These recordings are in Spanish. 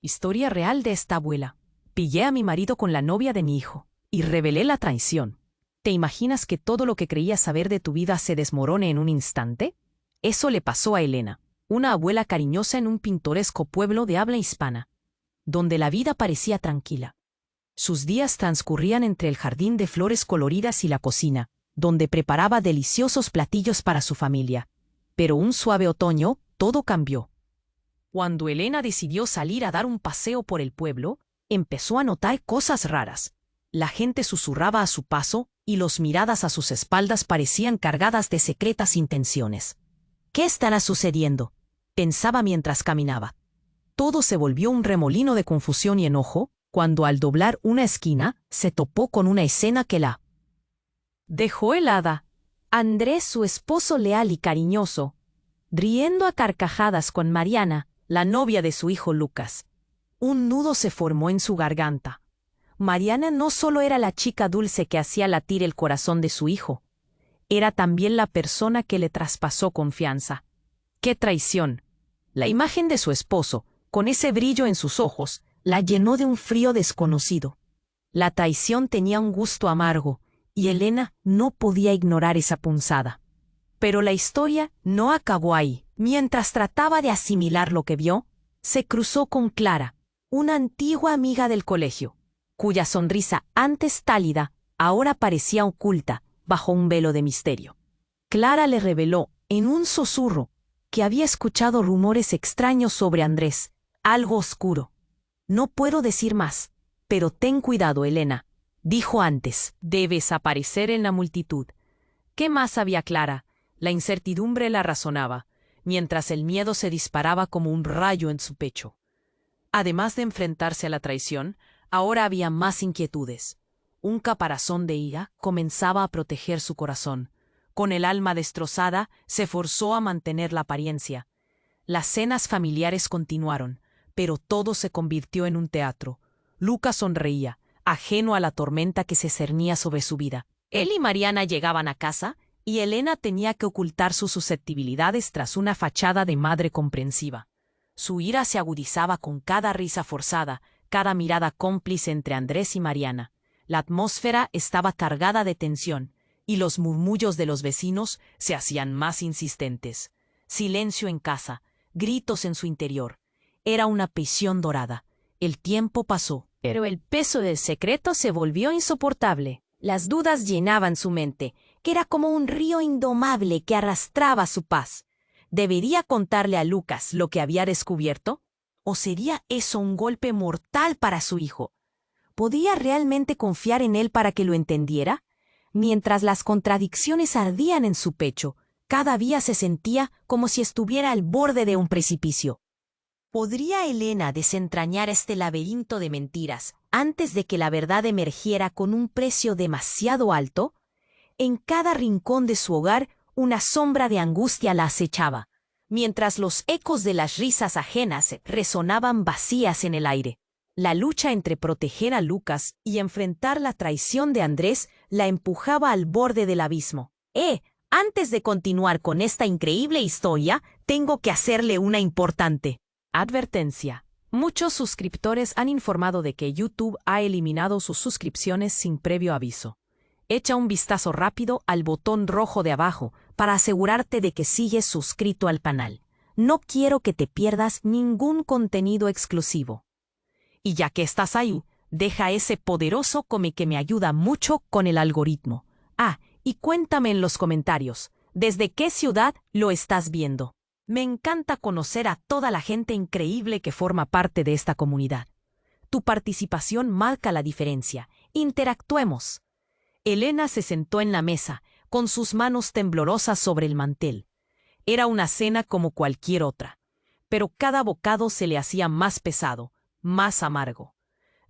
Historia real de esta abuela. Pillé a mi marido con la novia de mi hijo y revelé la traición. ¿Te imaginas que todo lo que creías saber de tu vida se desmorone en un instante? Eso le pasó a Elena, una abuela cariñosa en un pintoresco pueblo de habla hispana, donde la vida parecía tranquila. Sus días transcurrían entre el jardín de flores coloridas y la cocina, donde preparaba deliciosos platillos para su familia. Pero un suave otoño, todo cambió. Cuando Elena decidió salir a dar un paseo por el pueblo, empezó a notar cosas raras. La gente susurraba a su paso y las miradas a sus espaldas parecían cargadas de secretas intenciones. ¿Qué estará sucediendo?, pensaba mientras caminaba. Todo se volvió un remolino de confusión y enojo cuando al doblar una esquina se topó con una escena que la dejó helada. Andrés, su esposo leal y cariñoso, riendo a carcajadas con Mariana, la novia de su hijo Lucas. Un nudo se formó en su garganta. Mariana no solo era la chica dulce que hacía latir el corazón de su hijo, era también la persona que le traspasó confianza. ¡Qué traición! La imagen de su esposo, con ese brillo en sus ojos, la llenó de un frío desconocido. La traición tenía un gusto amargo, y Elena no podía ignorar esa punzada. Pero la historia no acabó ahí. Mientras trataba de asimilar lo que vio, se cruzó con Clara, una antigua amiga del colegio, cuya sonrisa antes cálida ahora parecía oculta bajo un velo de misterio. Clara le reveló, en un susurro, que había escuchado rumores extraños sobre Andrés, algo oscuro. «No puedo decir más, pero ten cuidado, Elena», dijo antes. «Debes aparecer en la multitud». ¿Qué más sabía Clara? La incertidumbre la razonaba, mientras el miedo se disparaba como un rayo en su pecho. Además de enfrentarse a la traición, ahora había más inquietudes. Un caparazón de ira comenzaba a proteger su corazón. Con el alma destrozada, se forzó a mantener la apariencia. Las cenas familiares continuaron, pero todo se convirtió en un teatro. Lucas sonreía, ajeno a la tormenta que se cernía sobre su vida. Él y Mariana llegaban a casa, y Elena tenía que ocultar sus susceptibilidades tras una fachada de madre comprensiva. Su ira se agudizaba con cada risa forzada, cada mirada cómplice entre Andrés y Mariana. La atmósfera estaba cargada de tensión, y los murmullos de los vecinos se hacían más insistentes. Silencio en casa, gritos en su interior. Era una prisión dorada. El tiempo pasó, pero el peso del secreto se volvió insoportable. Las dudas llenaban su mente, que era como un río indomable que arrastraba su paz. ¿Debería contarle a Lucas lo que había descubierto? ¿O sería eso un golpe mortal para su hijo? ¿Podía realmente confiar en él para que lo entendiera? Mientras las contradicciones ardían en su pecho, cada día se sentía como si estuviera al borde de un precipicio. ¿Podría Elena desentrañar este laberinto de mentiras antes de que la verdad emergiera con un precio demasiado alto? En cada rincón de su hogar, una sombra de angustia la acechaba, mientras los ecos de las risas ajenas resonaban vacías en el aire. La lucha entre proteger a Lucas y enfrentar la traición de Andrés la empujaba al borde del abismo. Antes de continuar con esta increíble historia, tengo que hacerle una importante advertencia. Muchos suscriptores han informado de que YouTube ha eliminado sus suscripciones sin previo aviso. Echa un vistazo rápido al botón rojo de abajo para asegurarte de que sigues suscrito al canal. No quiero que te pierdas ningún contenido exclusivo. Y ya que estás ahí, deja ese poderoso come que me ayuda mucho con el algoritmo. Y cuéntame en los comentarios, ¿desde qué ciudad lo estás viendo? Me encanta conocer a toda la gente increíble que forma parte de esta comunidad. Tu participación marca la diferencia. Interactuemos. Elena se sentó en la mesa, con sus manos temblorosas sobre el mantel. Era una cena como cualquier otra, pero cada bocado se le hacía más pesado, más amargo.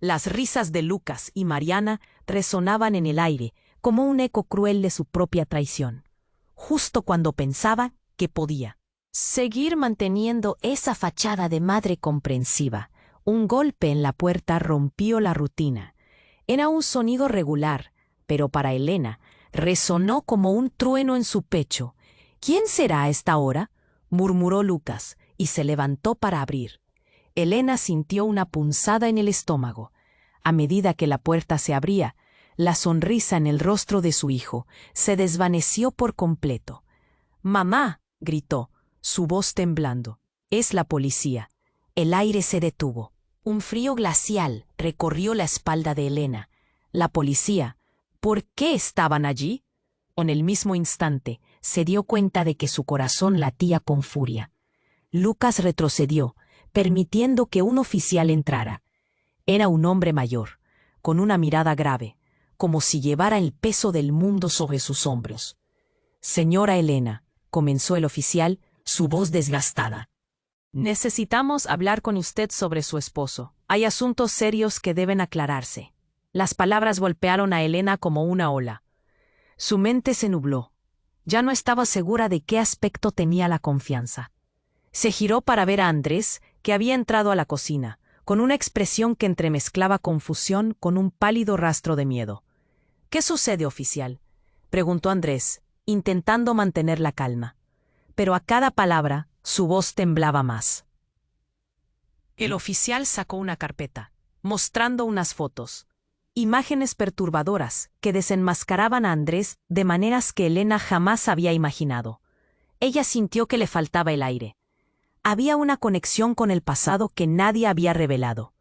Las risas de Lucas y Mariana resonaban en el aire como un eco cruel de su propia traición. Justo cuando pensaba que podía seguir manteniendo esa fachada de madre comprensiva, un golpe en la puerta rompió la rutina. Era un sonido regular, pero para Elena resonó como un trueno en su pecho. «¿Quién será a esta hora?», murmuró Lucas, y se levantó para abrir. Elena sintió una punzada en el estómago. A medida que la puerta se abría, la sonrisa en el rostro de su hijo se desvaneció por completo. «¡Mamá!», gritó, su voz temblando. «Es la policía». El aire se detuvo. Un frío glacial recorrió la espalda de Elena. «¿La policía? ¿Por qué estaban allí?». En el mismo instante, se dio cuenta de que su corazón latía con furia. Lucas retrocedió, permitiendo que un oficial entrara. Era un hombre mayor, con una mirada grave, como si llevara el peso del mundo sobre sus hombros. «Señora Elena», comenzó el oficial, su voz desgastada. «Necesitamos hablar con usted sobre su esposo. Hay asuntos serios que deben aclararse». Las palabras golpearon a Elena como una ola. Su mente se nubló. Ya no estaba segura de qué aspecto tenía la confianza. Se giró para ver a Andrés, que había entrado a la cocina, con una expresión que entremezclaba confusión con un pálido rastro de miedo. «¿Qué sucede, oficial?», preguntó Andrés, intentando mantener la calma. Pero a cada palabra, su voz temblaba más. El oficial sacó una carpeta, mostrando unas fotos. Imágenes perturbadoras que desenmascaraban a Andrés de maneras que Elena jamás había imaginado. Ella sintió que le faltaba el aire. Había una conexión con el pasado que nadie había revelado.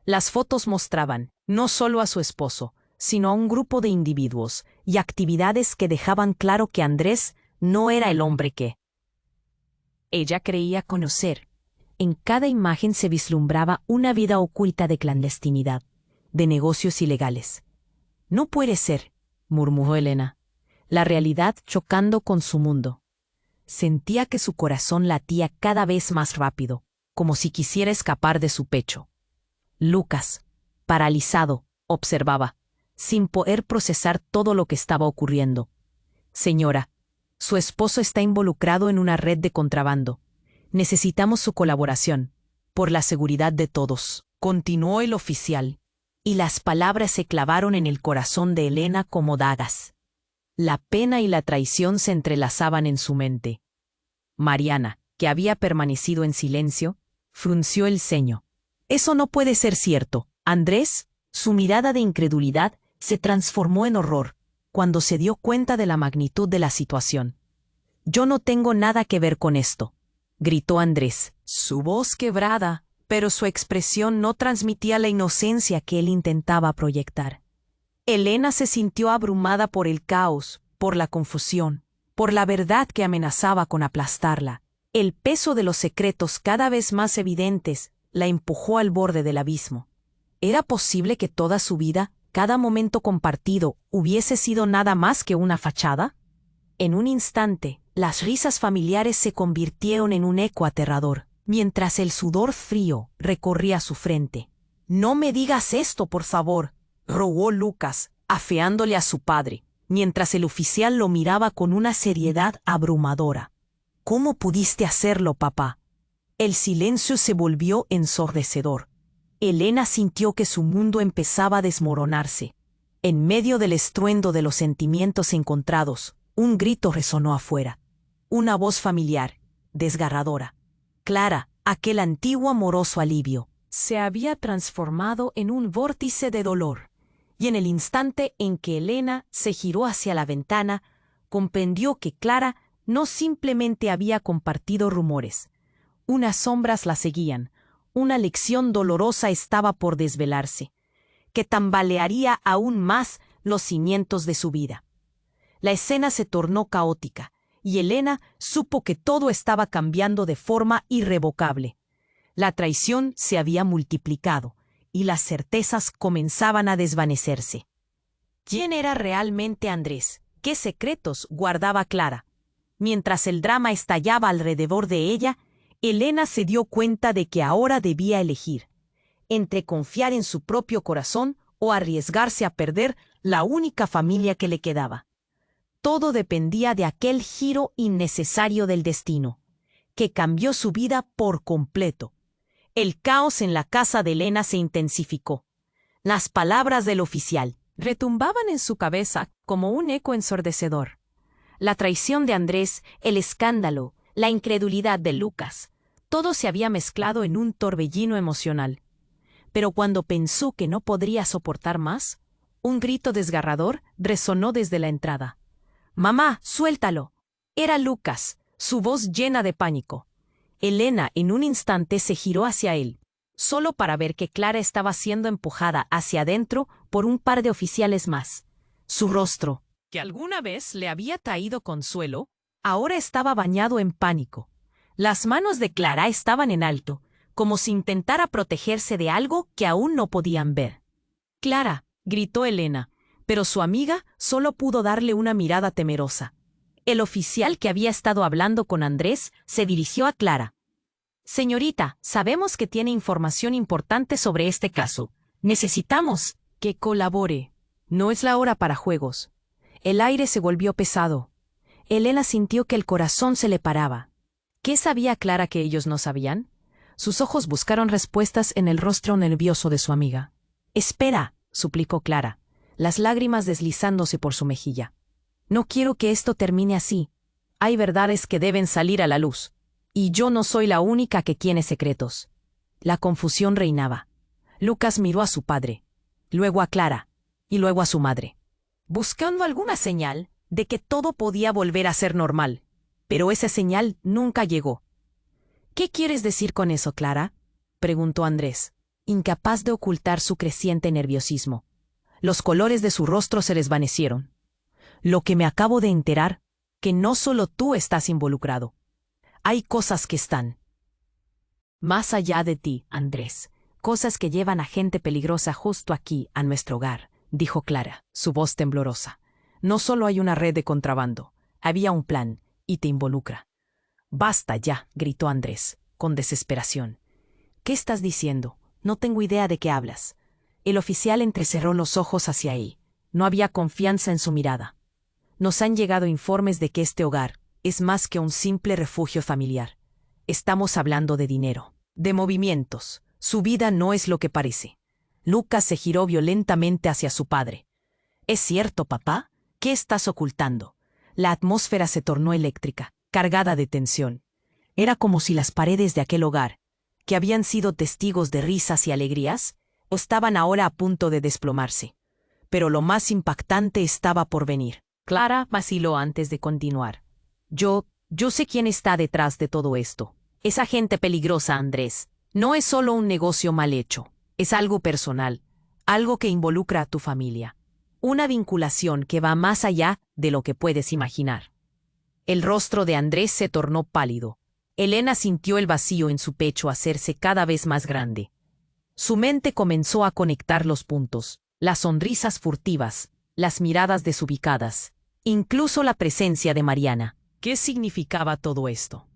Las fotos mostraban, no solo a su esposo, sino a un grupo de individuos y actividades que dejaban claro que Andrés no era el hombre que ella creía conocer. En cada imagen se vislumbraba una vida oculta de clandestinidad, de negocios ilegales. «No puede ser», murmuró Elena, la realidad chocando con su mundo. Sentía que su corazón latía cada vez más rápido, como si quisiera escapar de su pecho. Lucas, paralizado, observaba, sin poder procesar todo lo que estaba ocurriendo. «Señora, su esposo está involucrado en una red de contrabando. Necesitamos su colaboración, por la seguridad de todos», continuó el oficial, y las palabras se clavaron en el corazón de Elena como dagas. La pena y la traición se entrelazaban en su mente. Mariana, que había permanecido en silencio, frunció el ceño. «Eso no puede ser cierto, Andrés». Su mirada de incredulidad se transformó en horror cuando se dio cuenta de la magnitud de la situación. «Yo no tengo nada que ver con esto», gritó Andrés, su voz quebrada, pero su expresión no transmitía la inocencia que él intentaba proyectar. Elena se sintió abrumada por el caos, por la confusión, por la verdad que amenazaba con aplastarla. El peso de los secretos cada vez más evidentes la empujó al borde del abismo. ¿Era posible que toda su vida, cada momento compartido, hubiese sido nada más que una fachada? En un instante, las risas familiares se convirtieron en un eco aterrador, mientras el sudor frío recorría su frente. «No me digas esto, por favor», rogó Lucas, afeándole a su padre, mientras el oficial lo miraba con una seriedad abrumadora. «¿Cómo pudiste hacerlo, papá?». El silencio se volvió ensordecedor. Elena sintió que su mundo empezaba a desmoronarse. En medio del estruendo de los sentimientos encontrados, un grito resonó afuera. Una voz familiar, desgarradora. Clara, aquel antiguo amoroso alivio, se había transformado en un vórtice de dolor. Y en el instante en que Elena se giró hacia la ventana, comprendió que Clara no simplemente había compartido rumores. Unas sombras la seguían. Una lección dolorosa estaba por desvelarse, que tambalearía aún más los cimientos de su vida. La escena se tornó caótica, y Elena supo que todo estaba cambiando de forma irrevocable. La traición se había multiplicado, y las certezas comenzaban a desvanecerse. ¿Quién era realmente Andrés? ¿Qué secretos guardaba Clara? Mientras el drama estallaba alrededor de ella, Elena se dio cuenta de que ahora debía elegir, entre confiar en su propio corazón o arriesgarse a perder la única familia que le quedaba. Todo dependía de aquel giro innecesario del destino, que cambió su vida por completo. El caos en la casa de Elena se intensificó. Las palabras del oficial retumbaban en su cabeza como un eco ensordecedor. La traición de Andrés, el escándalo, la incredulidad de Lucas. Todo se había mezclado en un torbellino emocional. Pero cuando pensó que no podría soportar más, un grito desgarrador resonó desde la entrada. «¡Mamá, suéltalo!». Era Lucas, su voz llena de pánico. Elena en un instante se giró hacia él, solo para ver que Clara estaba siendo empujada hacia adentro por un par de oficiales más. Su rostro, que alguna vez le había traído consuelo, ahora estaba bañado en pánico. Las manos de Clara estaban en alto, como si intentara protegerse de algo que aún no podían ver. «Clara», gritó Elena, pero su amiga solo pudo darle una mirada temerosa. El oficial que había estado hablando con Andrés se dirigió a Clara. «Señorita, sabemos que tiene información importante sobre este caso. Necesitamos que colabore. No es la hora para juegos». El aire se volvió pesado. Elena sintió que el corazón se le paraba. ¿Qué sabía Clara que ellos no sabían? Sus ojos buscaron respuestas en el rostro nervioso de su amiga. «Espera», suplicó Clara, las lágrimas deslizándose por su mejilla. «No quiero que esto termine así. Hay verdades que deben salir a la luz. Y yo no soy la única que tiene secretos». La confusión reinaba. Lucas miró a su padre, luego a Clara, y luego a su madre, buscando alguna señal de que todo podía volver a ser normal. Pero esa señal nunca llegó. «¿Qué quieres decir con eso, Clara?», preguntó Andrés, incapaz de ocultar su creciente nerviosismo. Los colores de su rostro se desvanecieron. «Lo que me acabo de enterar, que no solo tú estás involucrado. Hay cosas que están más allá de ti, Andrés. Cosas que llevan a gente peligrosa justo aquí, a nuestro hogar», dijo Clara, su voz temblorosa. «No solo hay una red de contrabando, había un plan, y te involucra». «Basta ya», gritó Andrés, con desesperación. «¿Qué estás diciendo? No tengo idea de qué hablas». El oficial entrecerró los ojos hacia él. No había confianza en su mirada. «Nos han llegado informes de que este hogar es más que un simple refugio familiar. Estamos hablando de dinero, de movimientos. Su vida no es lo que parece». Lucas se giró violentamente hacia su padre. «¿Es cierto, papá? ¿Qué estás ocultando?». La atmósfera se tornó eléctrica, cargada de tensión. Era como si las paredes de aquel hogar, que habían sido testigos de risas y alegrías, estaban ahora a punto de desplomarse. Pero lo más impactante estaba por venir. Clara vaciló antes de continuar. Yo sé quién está detrás de todo esto. Esa gente peligrosa, Andrés. No es solo un negocio mal hecho. Es algo personal, algo que involucra a tu familia. Una vinculación que va más allá de lo que puedes imaginar». El rostro de Andrés se tornó pálido. Elena sintió el vacío en su pecho hacerse cada vez más grande. Su mente comenzó a conectar los puntos, las sonrisas furtivas, las miradas desubicadas, incluso la presencia de Mariana. ¿Qué significaba todo esto?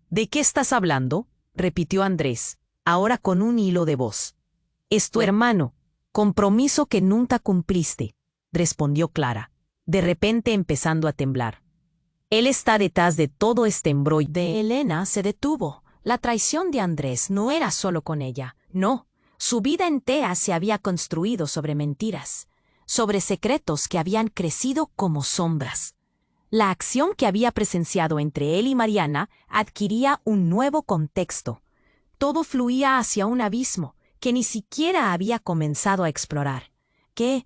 «¿De qué estás hablando?», repitió Andrés, ahora con un hilo de voz. «Es tu hermano. Compromiso que nunca cumpliste», respondió Clara, de repente empezando a temblar. «Él está detrás de todo este embrollo». De Elena se detuvo. La traición de Andrés no era solo con ella, no. Su vida entera se había construido sobre mentiras, sobre secretos que habían crecido como sombras. La acción que había presenciado entre él y Mariana adquiría un nuevo contexto. Todo fluía hacia un abismo que ni siquiera había comenzado a explorar. ¿Qué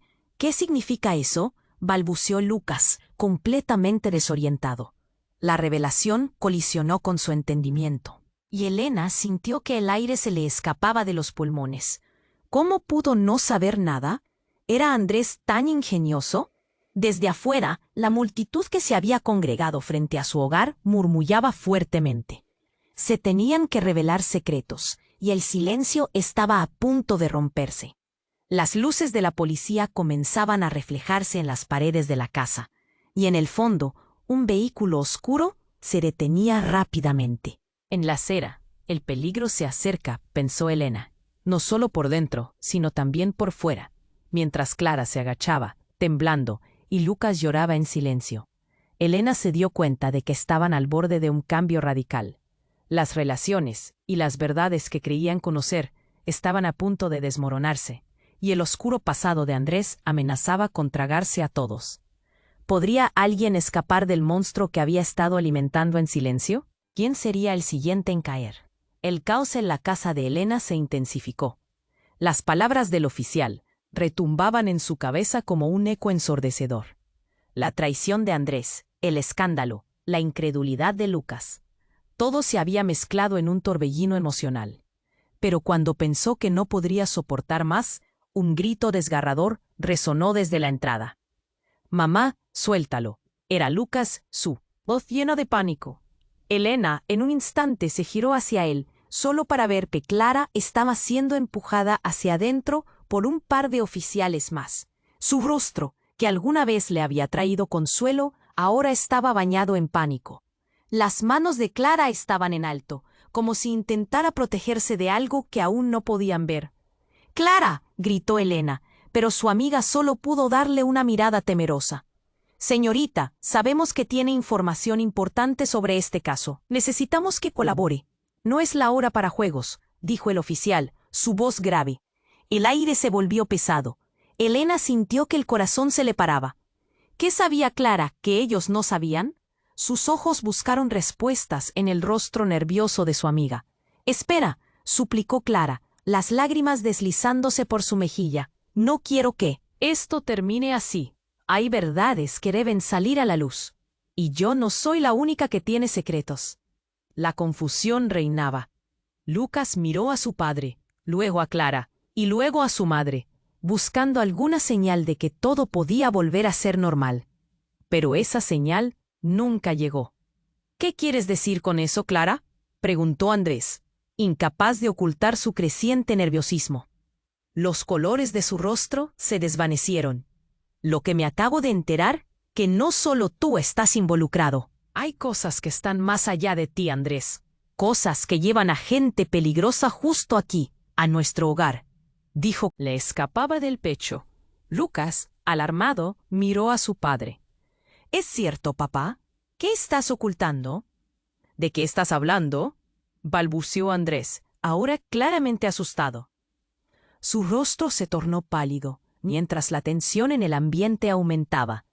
significa eso?, balbuceó Lucas, completamente desorientado. La revelación colisionó con su entendimiento, y Elena sintió que el aire se le escapaba de los pulmones. ¿Cómo pudo no saber nada? ¿Era Andrés tan ingenioso? Desde afuera, la multitud que se había congregado frente a su hogar murmullaba fuertemente. Se tenían que revelar secretos, y el silencio estaba a punto de romperse. Las luces de la policía comenzaban a reflejarse en las paredes de la casa, y en el fondo, un vehículo oscuro se detenía rápidamente. «En la acera, el peligro se acerca», pensó Elena, no solo por dentro, sino también por fuera, mientras Clara se agachaba, temblando, y Lucas lloraba en silencio. Elena se dio cuenta de que estaban al borde de un cambio radical. Las relaciones y las verdades que creían conocer estaban a punto de desmoronarse, y el oscuro pasado de Andrés amenazaba con tragarse a todos. ¿Podría alguien escapar del monstruo que había estado alimentando en silencio? ¿Quién sería el siguiente en caer? El caos en la casa de Elena se intensificó. Las palabras del oficial retumbaban en su cabeza como un eco ensordecedor. La traición de Andrés, el escándalo, la incredulidad de Lucas. Todo se había mezclado en un torbellino emocional. Pero cuando pensó que no podría soportar más, un grito desgarrador resonó desde la entrada. «Mamá, suéltalo». Era Lucas, su voz llena de pánico. Elena, en un instante, se giró hacia él, solo para ver que Clara estaba siendo empujada hacia adentro por un par de oficiales más. Su rostro, que alguna vez le había traído consuelo, ahora estaba bañado en pánico. Las manos de Clara estaban en alto, como si intentara protegerse de algo que aún no podían ver. «¡Clara!», gritó Elena, pero su amiga solo pudo darle una mirada temerosa. «Señorita, sabemos que tiene información importante sobre este caso. Necesitamos que colabore». «No es la hora para juegos», dijo el oficial, su voz grave. El aire se volvió pesado. Elena sintió que el corazón se le paraba. ¿Qué sabía Clara que ellos no sabían? Sus ojos buscaron respuestas en el rostro nervioso de su amiga. «Espera», suplicó Clara, las lágrimas deslizándose por su mejilla. «No quiero que esto termine así. Hay verdades que deben salir a la luz. Y yo no soy la única que tiene secretos». La confusión reinaba. Lucas miró a su padre, luego a Clara, y luego a su madre, buscando alguna señal de que todo podía volver a ser normal. Pero esa señal nunca llegó. «¿Qué quieres decir con eso, Clara?», preguntó Andrés, incapaz de ocultar su creciente nerviosismo. Los colores de su rostro se desvanecieron. «Lo que me acabo de enterar, que no solo tú estás involucrado. Hay cosas que están más allá de ti, Andrés. Cosas que llevan a gente peligrosa justo aquí, a nuestro hogar», dijo. Le escapaba del pecho. Lucas, alarmado, miró a su padre. «¿Es cierto, papá? ¿Qué estás ocultando?» «¿De qué estás hablando?», balbuceó Andrés, ahora claramente asustado. Su rostro se tornó pálido, mientras la tensión en el ambiente aumentaba.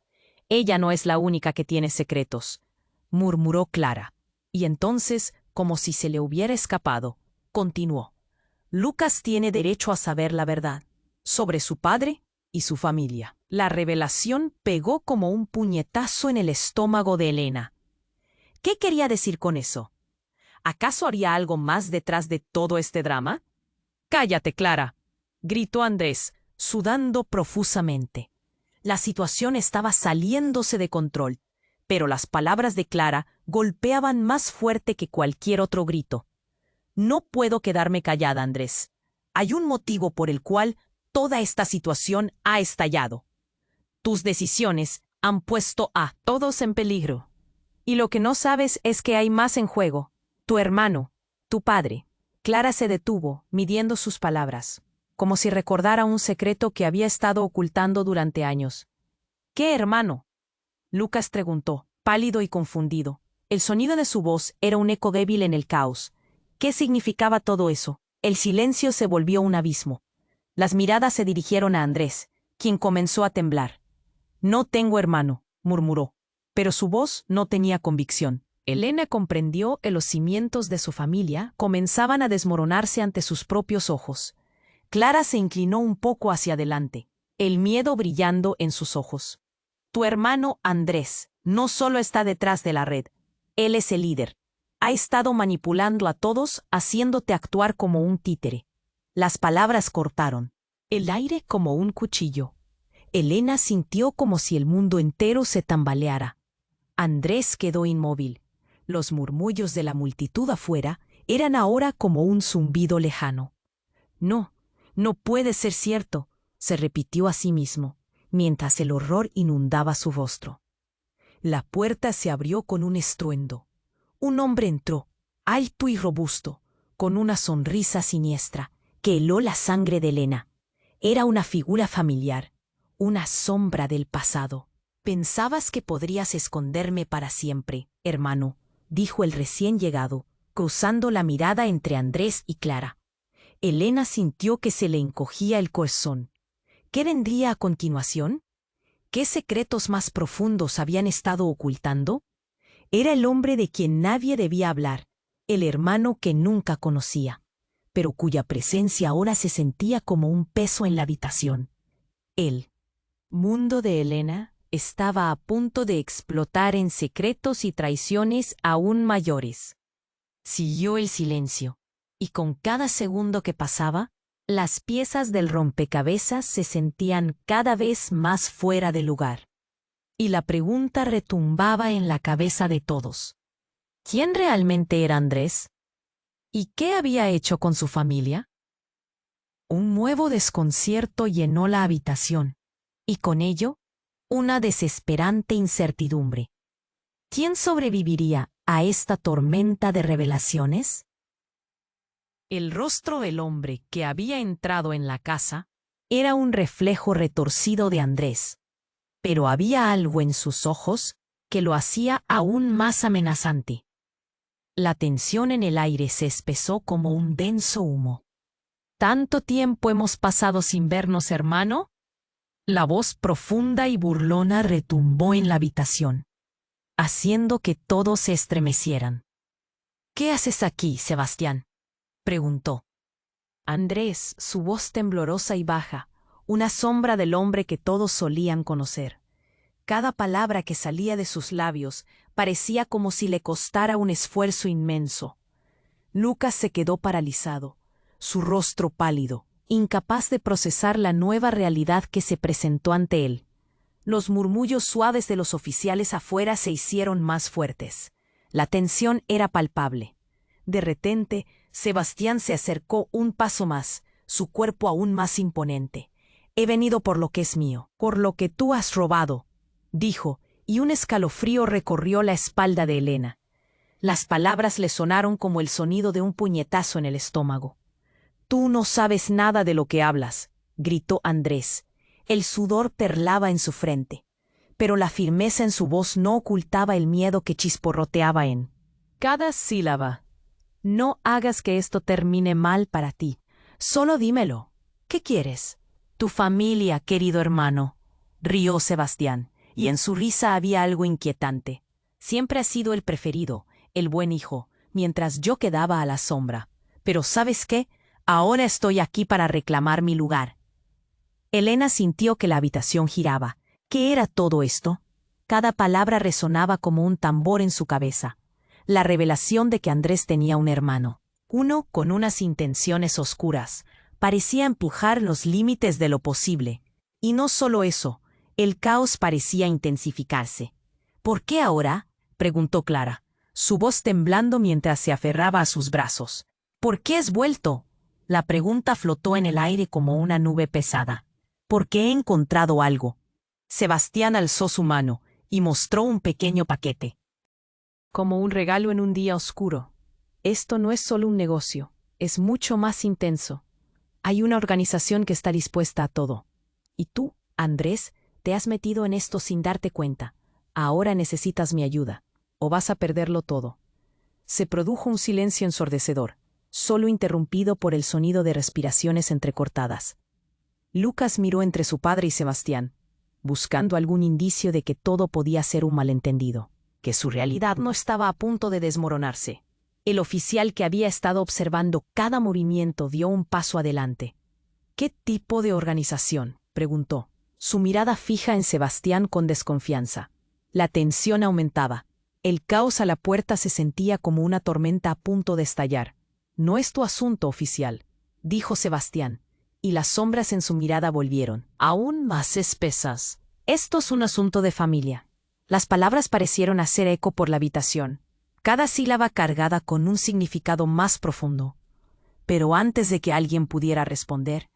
«Ella no es la única que tiene secretos», murmuró Clara. Y entonces, como si se le hubiera escapado, continuó. «Lucas tiene derecho a saber la verdad sobre su padre y su familia». La revelación pegó como un puñetazo en el estómago de Elena. ¿Qué quería decir con eso? ¿Acaso había algo más detrás de todo este drama? «Cállate, Clara», gritó Andrés, sudando profusamente. La situación estaba saliéndose de control, pero las palabras de Clara golpeaban más fuerte que cualquier otro grito. «No puedo quedarme callada, Andrés. Hay un motivo por el cual toda esta situación ha estallado. Tus decisiones han puesto a todos en peligro. Y lo que no sabes es que hay más en juego. Tu hermano, tu padre». Clara se detuvo, midiendo sus palabras, como si recordara un secreto que había estado ocultando durante años. «¿Qué hermano?», Lucas preguntó, pálido y confundido. El sonido de su voz era un eco débil en el caos. ¿Qué significaba todo eso? El silencio se volvió un abismo. Las miradas se dirigieron a Andrés, quien comenzó a temblar. «No tengo hermano», murmuró, pero su voz no tenía convicción. Elena comprendió que los cimientos de su familia comenzaban a desmoronarse ante sus propios ojos. Clara se inclinó un poco hacia adelante, el miedo brillando en sus ojos. «Tu hermano Andrés no solo está detrás de la red, él es el líder. Ha estado manipulando a todos, haciéndote actuar como un títere». Las palabras cortaron el aire como un cuchillo. Elena sintió como si el mundo entero se tambaleara. Andrés quedó inmóvil. Los murmullos de la multitud afuera eran ahora como un zumbido lejano. «No, no puede ser cierto», se repitió a sí mismo, mientras el horror inundaba su rostro. La puerta se abrió con un estruendo. Un hombre entró, alto y robusto, con una sonrisa siniestra que heló la sangre de Elena. Era una figura familiar, una sombra del pasado. «Pensabas que podrías esconderme para siempre, hermano», dijo el recién llegado, cruzando la mirada entre Andrés y Clara. Elena sintió que se le encogía el corazón. ¿Qué vendría a continuación? ¿Qué secretos más profundos habían estado ocultando? Era el hombre de quien nadie debía hablar, el hermano que nunca conocía, pero cuya presencia ahora se sentía como un peso en la habitación. El mundo de Elena estaba a punto de explotar en secretos y traiciones aún mayores. Siguió el silencio, y con cada segundo que pasaba, las piezas del rompecabezas se sentían cada vez más fuera de lugar. Y la pregunta retumbaba en la cabeza de todos. ¿Quién realmente era Andrés? ¿Y qué había hecho con su familia? Un nuevo desconcierto llenó la habitación, y con ello, una desesperante incertidumbre. ¿Quién sobreviviría a esta tormenta de revelaciones? El rostro del hombre que había entrado en la casa era un reflejo retorcido de Andrés, pero había algo en sus ojos que lo hacía aún más amenazante. La tensión en el aire se espesó como un denso humo. ¿Tanto tiempo hemos pasado sin vernos, hermano? La voz profunda y burlona retumbó en la habitación, haciendo que todos se estremecieran. ¿Qué haces aquí, Sebastián?, preguntó. Andrés, su voz temblorosa y baja, una sombra del hombre que todos solían conocer. Cada palabra que salía de sus labios parecía como si le costara un esfuerzo inmenso. Lucas se quedó paralizado, su rostro pálido, incapaz de procesar la nueva realidad que se presentó ante él. Los murmullos suaves de los oficiales afuera se hicieron más fuertes. La tensión era palpable. De repente, Sebastián se acercó un paso más, su cuerpo aún más imponente. «He venido por lo que es mío, por lo que tú has robado», dijo, y un escalofrío recorrió la espalda de Elena. Las palabras le sonaron como el sonido de un puñetazo en el estómago. «Tú no sabes nada de lo que hablas», gritó Andrés. El sudor perlaba en su frente, pero la firmeza en su voz no ocultaba el miedo que chisporroteaba en cada sílaba. «No hagas que esto termine mal para ti. Solo dímelo. ¿Qué quieres?» «Tu familia, querido hermano», rió Sebastián, y en su risa había algo inquietante. «Siempre has sido el preferido, el buen hijo, mientras yo quedaba a la sombra. Pero ¿sabes qué? Ahora estoy aquí para reclamar mi lugar». Elena sintió que la habitación giraba. ¿Qué era todo esto? Cada palabra resonaba como un tambor en su cabeza. La revelación de que Andrés tenía un hermano, uno con unas intenciones oscuras, parecía empujar los límites de lo posible. Y no solo eso, el caos parecía intensificarse. «¿Por qué ahora?», preguntó Clara, su voz temblando mientras se aferraba a sus brazos. «¿Por qué has vuelto?». La pregunta flotó en el aire como una nube pesada. «Porque he encontrado algo». Sebastián alzó su mano y mostró un pequeño paquete. «Como un regalo en un día oscuro. Esto no es solo un negocio, es mucho más intenso. Hay una organización que está dispuesta a todo. Y tú, Andrés, te has metido en esto sin darte cuenta. Ahora necesitas mi ayuda, o vas a perderlo todo». Se produjo un silencio ensordecedor, solo interrumpido por el sonido de respiraciones entrecortadas. Lucas miró entre su padre y Sebastián, buscando algún indicio de que todo podía ser un malentendido, que su realidad no estaba a punto de desmoronarse. El oficial que había estado observando cada movimiento dio un paso adelante. «¿Qué tipo de organización?», preguntó, su mirada fija en Sebastián con desconfianza. La tensión aumentaba. El caos a la puerta se sentía como una tormenta a punto de estallar. «No es tu asunto, oficial», dijo Sebastián, y las sombras en su mirada volvieron, aún más espesas. «Esto es un asunto de familia». Las palabras parecieron hacer eco por la habitación, cada sílaba cargada con un significado más profundo. Pero antes de que alguien pudiera responder,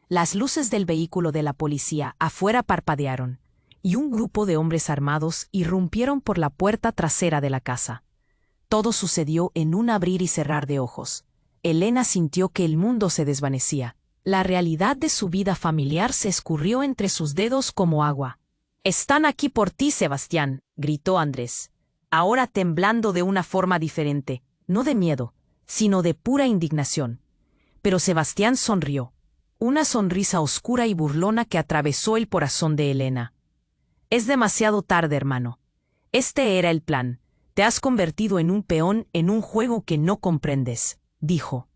las luces del vehículo de la policía afuera parpadearon, y un grupo de hombres armados irrumpieron por la puerta trasera de la casa. Todo sucedió en un abrir y cerrar de ojos. Elena sintió que el mundo se desvanecía. La realidad de su vida familiar se escurrió entre sus dedos como agua. «Están aquí por ti, Sebastián», gritó Andrés, ahora temblando de una forma diferente, no de miedo, sino de pura indignación. Pero Sebastián sonrió, una sonrisa oscura y burlona que atravesó el corazón de Elena. «Es demasiado tarde, hermano. Este era el plan. Te has convertido en un peón en un juego que no comprendes, dijo.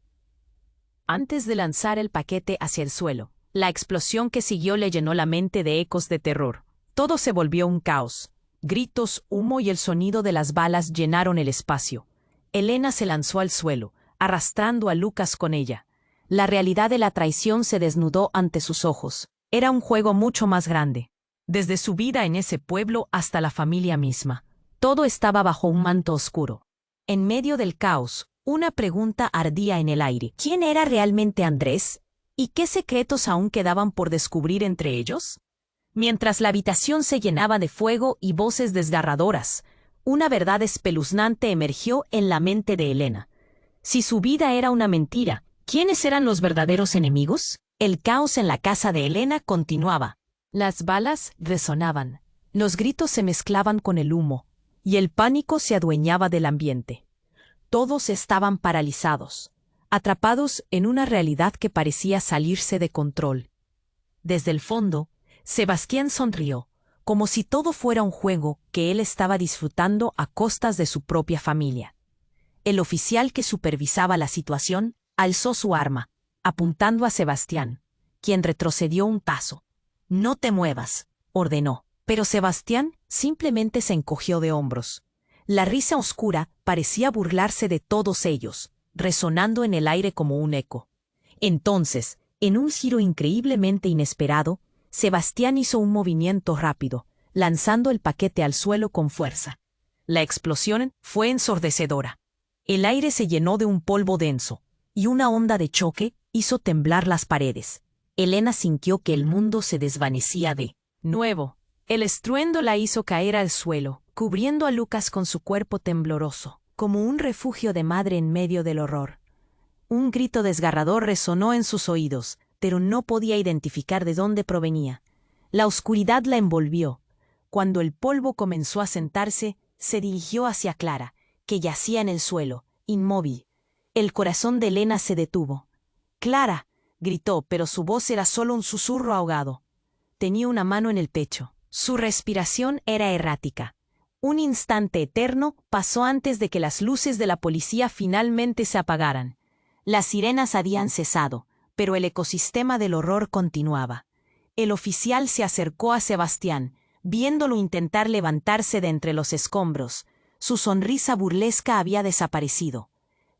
Antes de lanzar el paquete hacia el suelo, la explosión que siguió le llenó la mente de ecos de terror. Todo se volvió un caos. Gritos, humo y el sonido de las balas llenaron el espacio. Elena se lanzó al suelo, arrastrando a Lucas con ella. La realidad de la traición se desnudó ante sus ojos. Era un juego mucho más grande. Desde su vida en ese pueblo hasta la familia misma. Todo estaba bajo un manto oscuro. En medio del caos, una pregunta ardía en el aire. ¿Quién era realmente Andrés? ¿Y qué secretos aún quedaban por descubrir entre ellos? Mientras la habitación se llenaba de fuego y voces desgarradoras, una verdad espeluznante emergió en la mente de Elena. Si su vida era una mentira, ¿quiénes eran los verdaderos enemigos? El caos en la casa de Elena continuaba. Las balas resonaban, los gritos se mezclaban con el humo, y el pánico se adueñaba del ambiente. Todos estaban paralizados, atrapados en una realidad que parecía salirse de control. Desde el fondo, Sebastián sonrió, como si todo fuera un juego que él estaba disfrutando a costas de su propia familia. El oficial que supervisaba la situación alzó su arma, apuntando a Sebastián, quien retrocedió un paso. «No te muevas», ordenó, pero Sebastián simplemente se encogió de hombros. La risa oscura parecía burlarse de todos ellos, resonando en el aire como un eco. Entonces, en un giro increíblemente inesperado, Sebastián hizo un movimiento rápido, lanzando el paquete al suelo con fuerza. La explosión fue ensordecedora. El aire se llenó de un polvo denso, y una onda de choque hizo temblar las paredes. Elena sintió que el mundo se desvanecía de nuevo. El estruendo la hizo caer al suelo, cubriendo a Lucas con su cuerpo tembloroso, como un refugio de madre en medio del horror. Un grito desgarrador resonó en sus oídos, pero no podía identificar de dónde provenía. La oscuridad la envolvió. Cuando el polvo comenzó a sentarse, se dirigió hacia Clara, que yacía en el suelo, inmóvil. El corazón de Elena se detuvo. «¡Clara!», gritó, pero su voz era solo un susurro ahogado. Tenía una mano en el pecho. Su respiración era errática. Un instante eterno pasó antes de que las luces de la policía finalmente se apagaran. Las sirenas habían cesado, pero el ecosistema del horror continuaba. El oficial se acercó a Sebastián, viéndolo intentar levantarse de entre los escombros. Su sonrisa burlesca había desaparecido.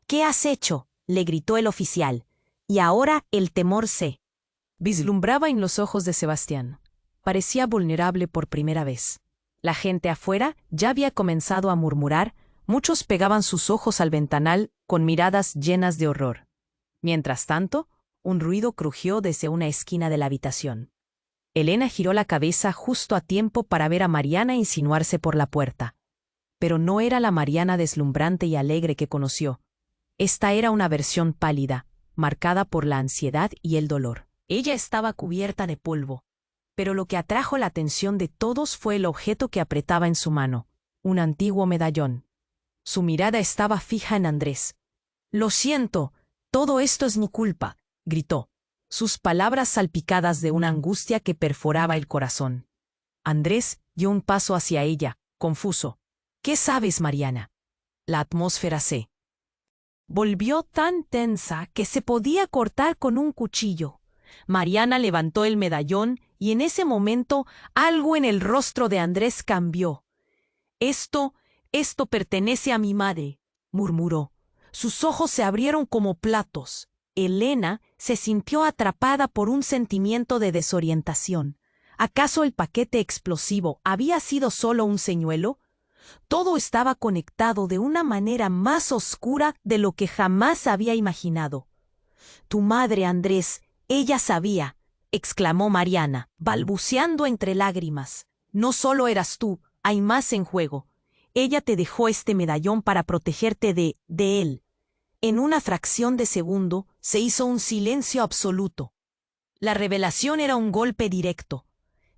«¿Qué has hecho?», le gritó el oficial. Y ahora el temor se vislumbraba en los ojos de Sebastián. Parecía vulnerable por primera vez. La gente afuera ya había comenzado a murmurar, muchos pegaban sus ojos al ventanal con miradas llenas de horror. Mientras tanto, un ruido crujió desde una esquina de la habitación. Elena giró la cabeza justo a tiempo para ver a Mariana insinuarse por la puerta. Pero no era la Mariana deslumbrante y alegre que conoció. Esta era una versión pálida, marcada por la ansiedad y el dolor. Ella estaba cubierta de polvo. Pero lo que atrajo la atención de todos fue el objeto que apretaba en su mano, un antiguo medallón. Su mirada estaba fija en Andrés. «Lo siento, todo esto es mi culpa», gritó, sus palabras salpicadas de una angustia que perforaba el corazón. Andrés dio un paso hacia ella, confuso. «¿Qué sabes, Mariana?». La atmósfera se volvió tan tensa que se podía cortar con un cuchillo. Mariana levantó el medallón y en ese momento algo en el rostro de Andrés cambió. Esto pertenece a mi madre», murmuró. Sus ojos se abrieron como platos. Elena se sintió atrapada por un sentimiento de desorientación. ¿Acaso el paquete explosivo había sido solo un señuelo? Todo estaba conectado de una manera más oscura de lo que jamás había imaginado. «Tu madre, Andrés, ella sabía», exclamó Mariana, balbuceando entre lágrimas. «No solo eras tú, hay más en juego. Ella te dejó este medallón para protegerte de él». En una fracción de segundo se hizo un silencio absoluto. La revelación era un golpe directo.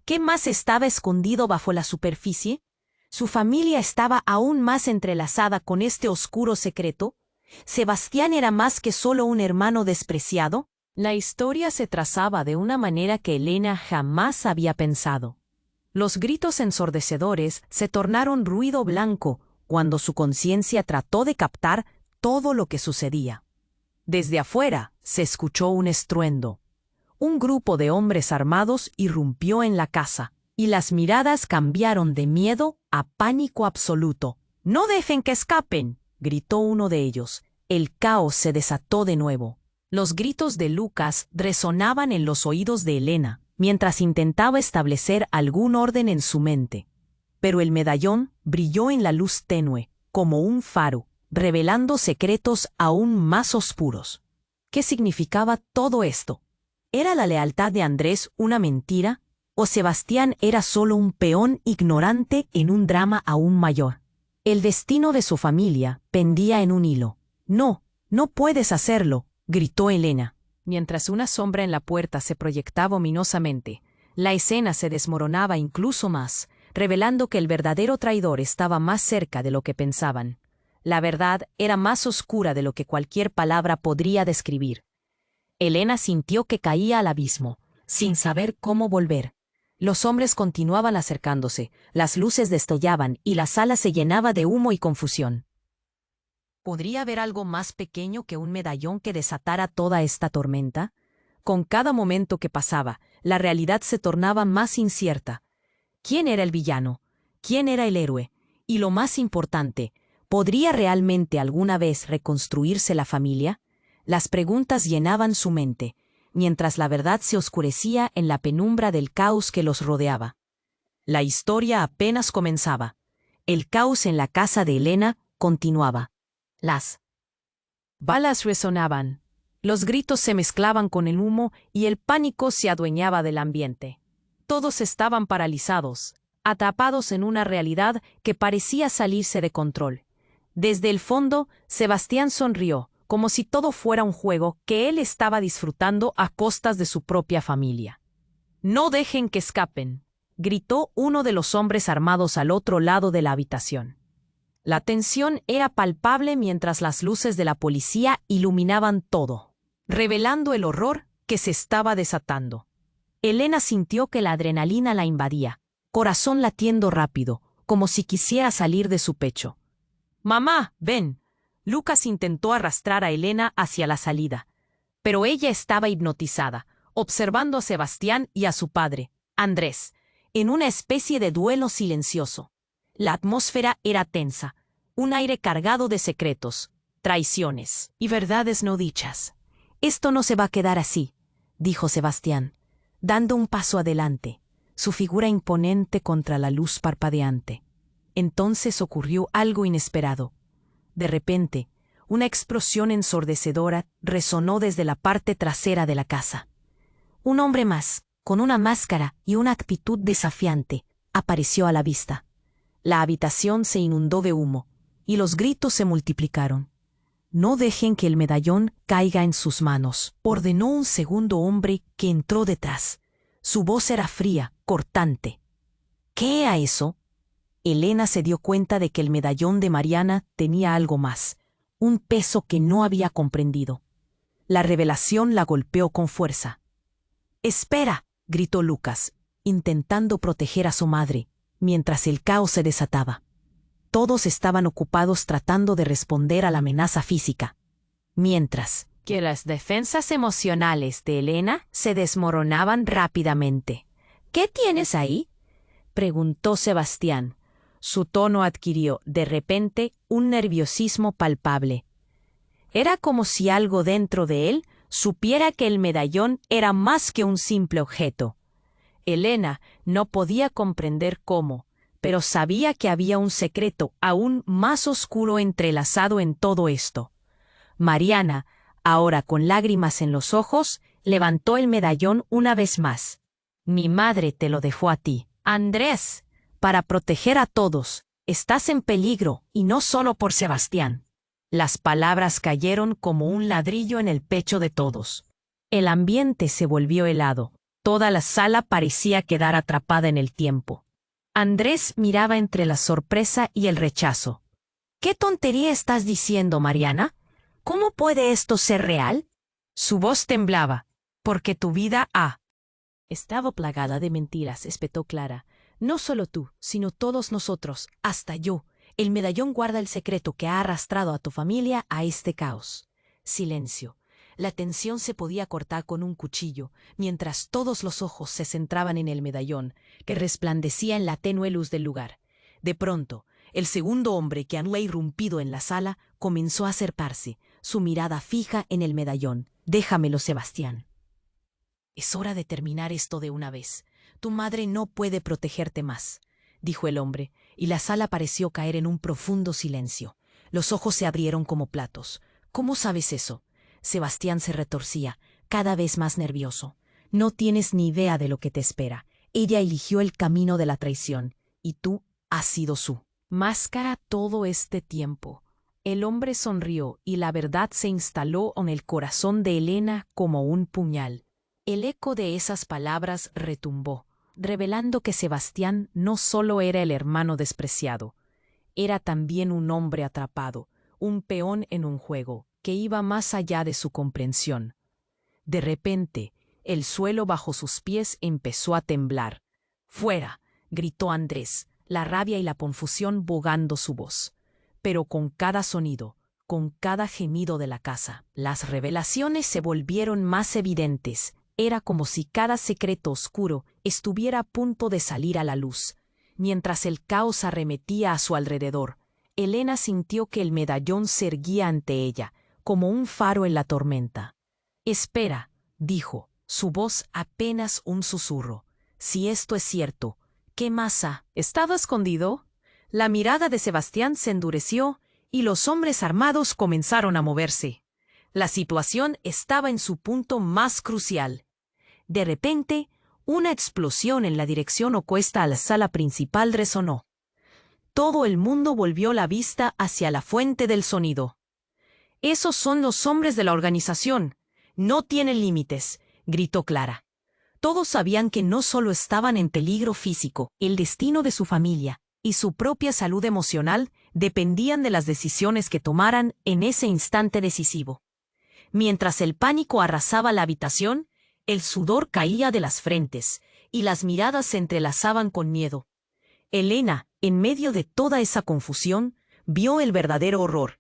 ¿Qué más estaba escondido bajo la superficie? ¿Su familia estaba aún más entrelazada con este oscuro secreto? ¿Sebastián era más que solo un hermano despreciado? La historia se trazaba de una manera que Elena jamás había pensado. Los gritos ensordecedores se tornaron ruido blanco cuando su conciencia trató de captar todo lo que sucedía. Desde afuera se escuchó un estruendo. Un grupo de hombres armados irrumpió en la casa, y las miradas cambiaron de miedo a pánico absoluto. «¡No dejen que escapen!», gritó uno de ellos. El caos se desató de nuevo. Los gritos de Lucas resonaban en los oídos de Elena, mientras intentaba establecer algún orden en su mente. Pero el medallón brilló en la luz tenue, como un faro, revelando secretos aún más oscuros. ¿Qué significaba todo esto? ¿Era la lealtad de Andrés una mentira? ¿O Sebastián era solo un peón ignorante en un drama aún mayor? El destino de su familia pendía en un hilo. «No, no puedes hacerlo», gritó Elena. Mientras una sombra en la puerta se proyectaba ominosamente, la escena se desmoronaba incluso más, revelando que el verdadero traidor estaba más cerca de lo que pensaban. La verdad era más oscura de lo que cualquier palabra podría describir. Elena sintió que caía al abismo, sin saber cómo volver. Los hombres continuaban acercándose, las luces destellaban y la sala se llenaba de humo y confusión. ¿Podría haber algo más pequeño que un medallón que desatara toda esta tormenta? Con cada momento que pasaba, la realidad se tornaba más incierta. ¿Quién era el villano? ¿Quién era el héroe? Y lo más importante, ¿podría realmente alguna vez reconstruirse la familia? Las preguntas llenaban su mente, mientras la verdad se oscurecía en la penumbra del caos que los rodeaba. La historia apenas comenzaba. El caos en la casa de Elena continuaba. Las balas resonaban, los gritos se mezclaban con el humo y el pánico se adueñaba del ambiente. Todos estaban paralizados, atrapados en una realidad que parecía salirse de control. Desde el fondo, Sebastián sonrió, como si todo fuera un juego que él estaba disfrutando a costas de su propia familia. «No dejen que escapen», gritó uno de los hombres armados al otro lado de la habitación. La tensión era palpable mientras las luces de la policía iluminaban todo, revelando el horror que se estaba desatando. Elena sintió que la adrenalina la invadía, corazón latiendo rápido, como si quisiera salir de su pecho. «Mamá, ven». Lucas intentó arrastrar a Elena hacia la salida, pero ella estaba hipnotizada, observando a Sebastián y a su padre, Andrés, en una especie de duelo silencioso. La atmósfera era tensa, un aire cargado de secretos, traiciones y verdades no dichas. «Esto no se va a quedar así», dijo Sebastián, dando un paso adelante, su figura imponente contra la luz parpadeante. Entonces ocurrió algo inesperado. De repente, una explosión ensordecedora resonó desde la parte trasera de la casa. Un hombre más, con una máscara y una actitud desafiante, apareció a la vista. La habitación se inundó de humo, y los gritos se multiplicaron. «No dejen que el medallón caiga en sus manos», ordenó un segundo hombre que entró detrás. Su voz era fría, cortante. «¿Qué era eso?». Elena se dio cuenta de que el medallón de Mariana tenía algo más, un peso que no había comprendido. La revelación la golpeó con fuerza. «¡Espera!», gritó Lucas, intentando proteger a su madre, mientras el caos se desataba. Todos estaban ocupados tratando de responder a la amenaza física, mientras que las defensas emocionales de Elena se desmoronaban rápidamente. «¿Qué tienes ahí?», preguntó Sebastián. Su tono adquirió, de repente, un nerviosismo palpable. Era como si algo dentro de él supiera que el medallón era más que un simple objeto. Elena no podía comprender cómo, pero sabía que había un secreto aún más oscuro entrelazado en todo esto. Mariana, ahora con lágrimas en los ojos, levantó el medallón una vez más. «Mi madre te lo dejó a ti, Andrés, para proteger a todos. Estás en peligro, y no solo por Sebastián». Las palabras cayeron como un ladrillo en el pecho de todos. El ambiente se volvió helado. Toda la sala parecía quedar atrapada en el tiempo. Andrés miraba entre la sorpresa y el rechazo. «¿Qué tontería estás diciendo, Mariana? ¿Cómo puede esto ser real?». Su voz temblaba. «Porque tu vida estaba plagada de mentiras», espetó Clara. «No solo tú, sino todos nosotros, hasta yo. El medallón guarda el secreto que ha arrastrado a tu familia a este caos. Silencio. La tensión se podía cortar con un cuchillo, mientras todos los ojos se centraban en el medallón, que resplandecía en la tenue luz del lugar. De pronto, el segundo hombre que había irrumpido en la sala comenzó a acercarse, su mirada fija en el medallón. «Déjamelo, Sebastián. Es hora de terminar esto de una vez. Tu madre no puede protegerte más», dijo el hombre, y la sala pareció caer en un profundo silencio. Los ojos se abrieron como platos. «¿Cómo sabes eso?» Sebastián se retorcía, cada vez más nervioso. «No tienes ni idea de lo que te espera. Ella eligió el camino de la traición, y tú has sido su máscara todo este tiempo». El hombre sonrió y la verdad se instaló en el corazón de Elena como un puñal. El eco de esas palabras retumbó, revelando que Sebastián no solo era el hermano despreciado, era también un hombre atrapado, un peón en un juego que iba más allá de su comprensión. De repente, el suelo bajo sus pies empezó a temblar. «¡Fuera!», gritó Andrés, la rabia y la confusión bogando su voz. Pero con cada sonido, con cada gemido de la casa, las revelaciones se volvieron más evidentes. Era como si cada secreto oscuro estuviera a punto de salir a la luz. Mientras el caos arremetía a su alrededor, Elena sintió que el medallón se erguía ante ella, como un faro en la tormenta. «Espera», dijo, su voz apenas un susurro. «Si esto es cierto, ¿qué más ha estado escondido?». La mirada de Sebastián se endureció y los hombres armados comenzaron a moverse. La situación estaba en su punto más crucial. De repente, una explosión en la dirección opuesta a la sala principal resonó. Todo el mundo volvió la vista hacia la fuente del sonido. «Esos son los hombres de la organización. No tienen límites», gritó Clara. Todos sabían que no solo estaban en peligro físico, el destino de su familia y su propia salud emocional dependían de las decisiones que tomaran en ese instante decisivo. Mientras el pánico arrasaba la habitación, el sudor caía de las frentes y las miradas se entrelazaban con miedo. Elena, en medio de toda esa confusión, vio el verdadero horror.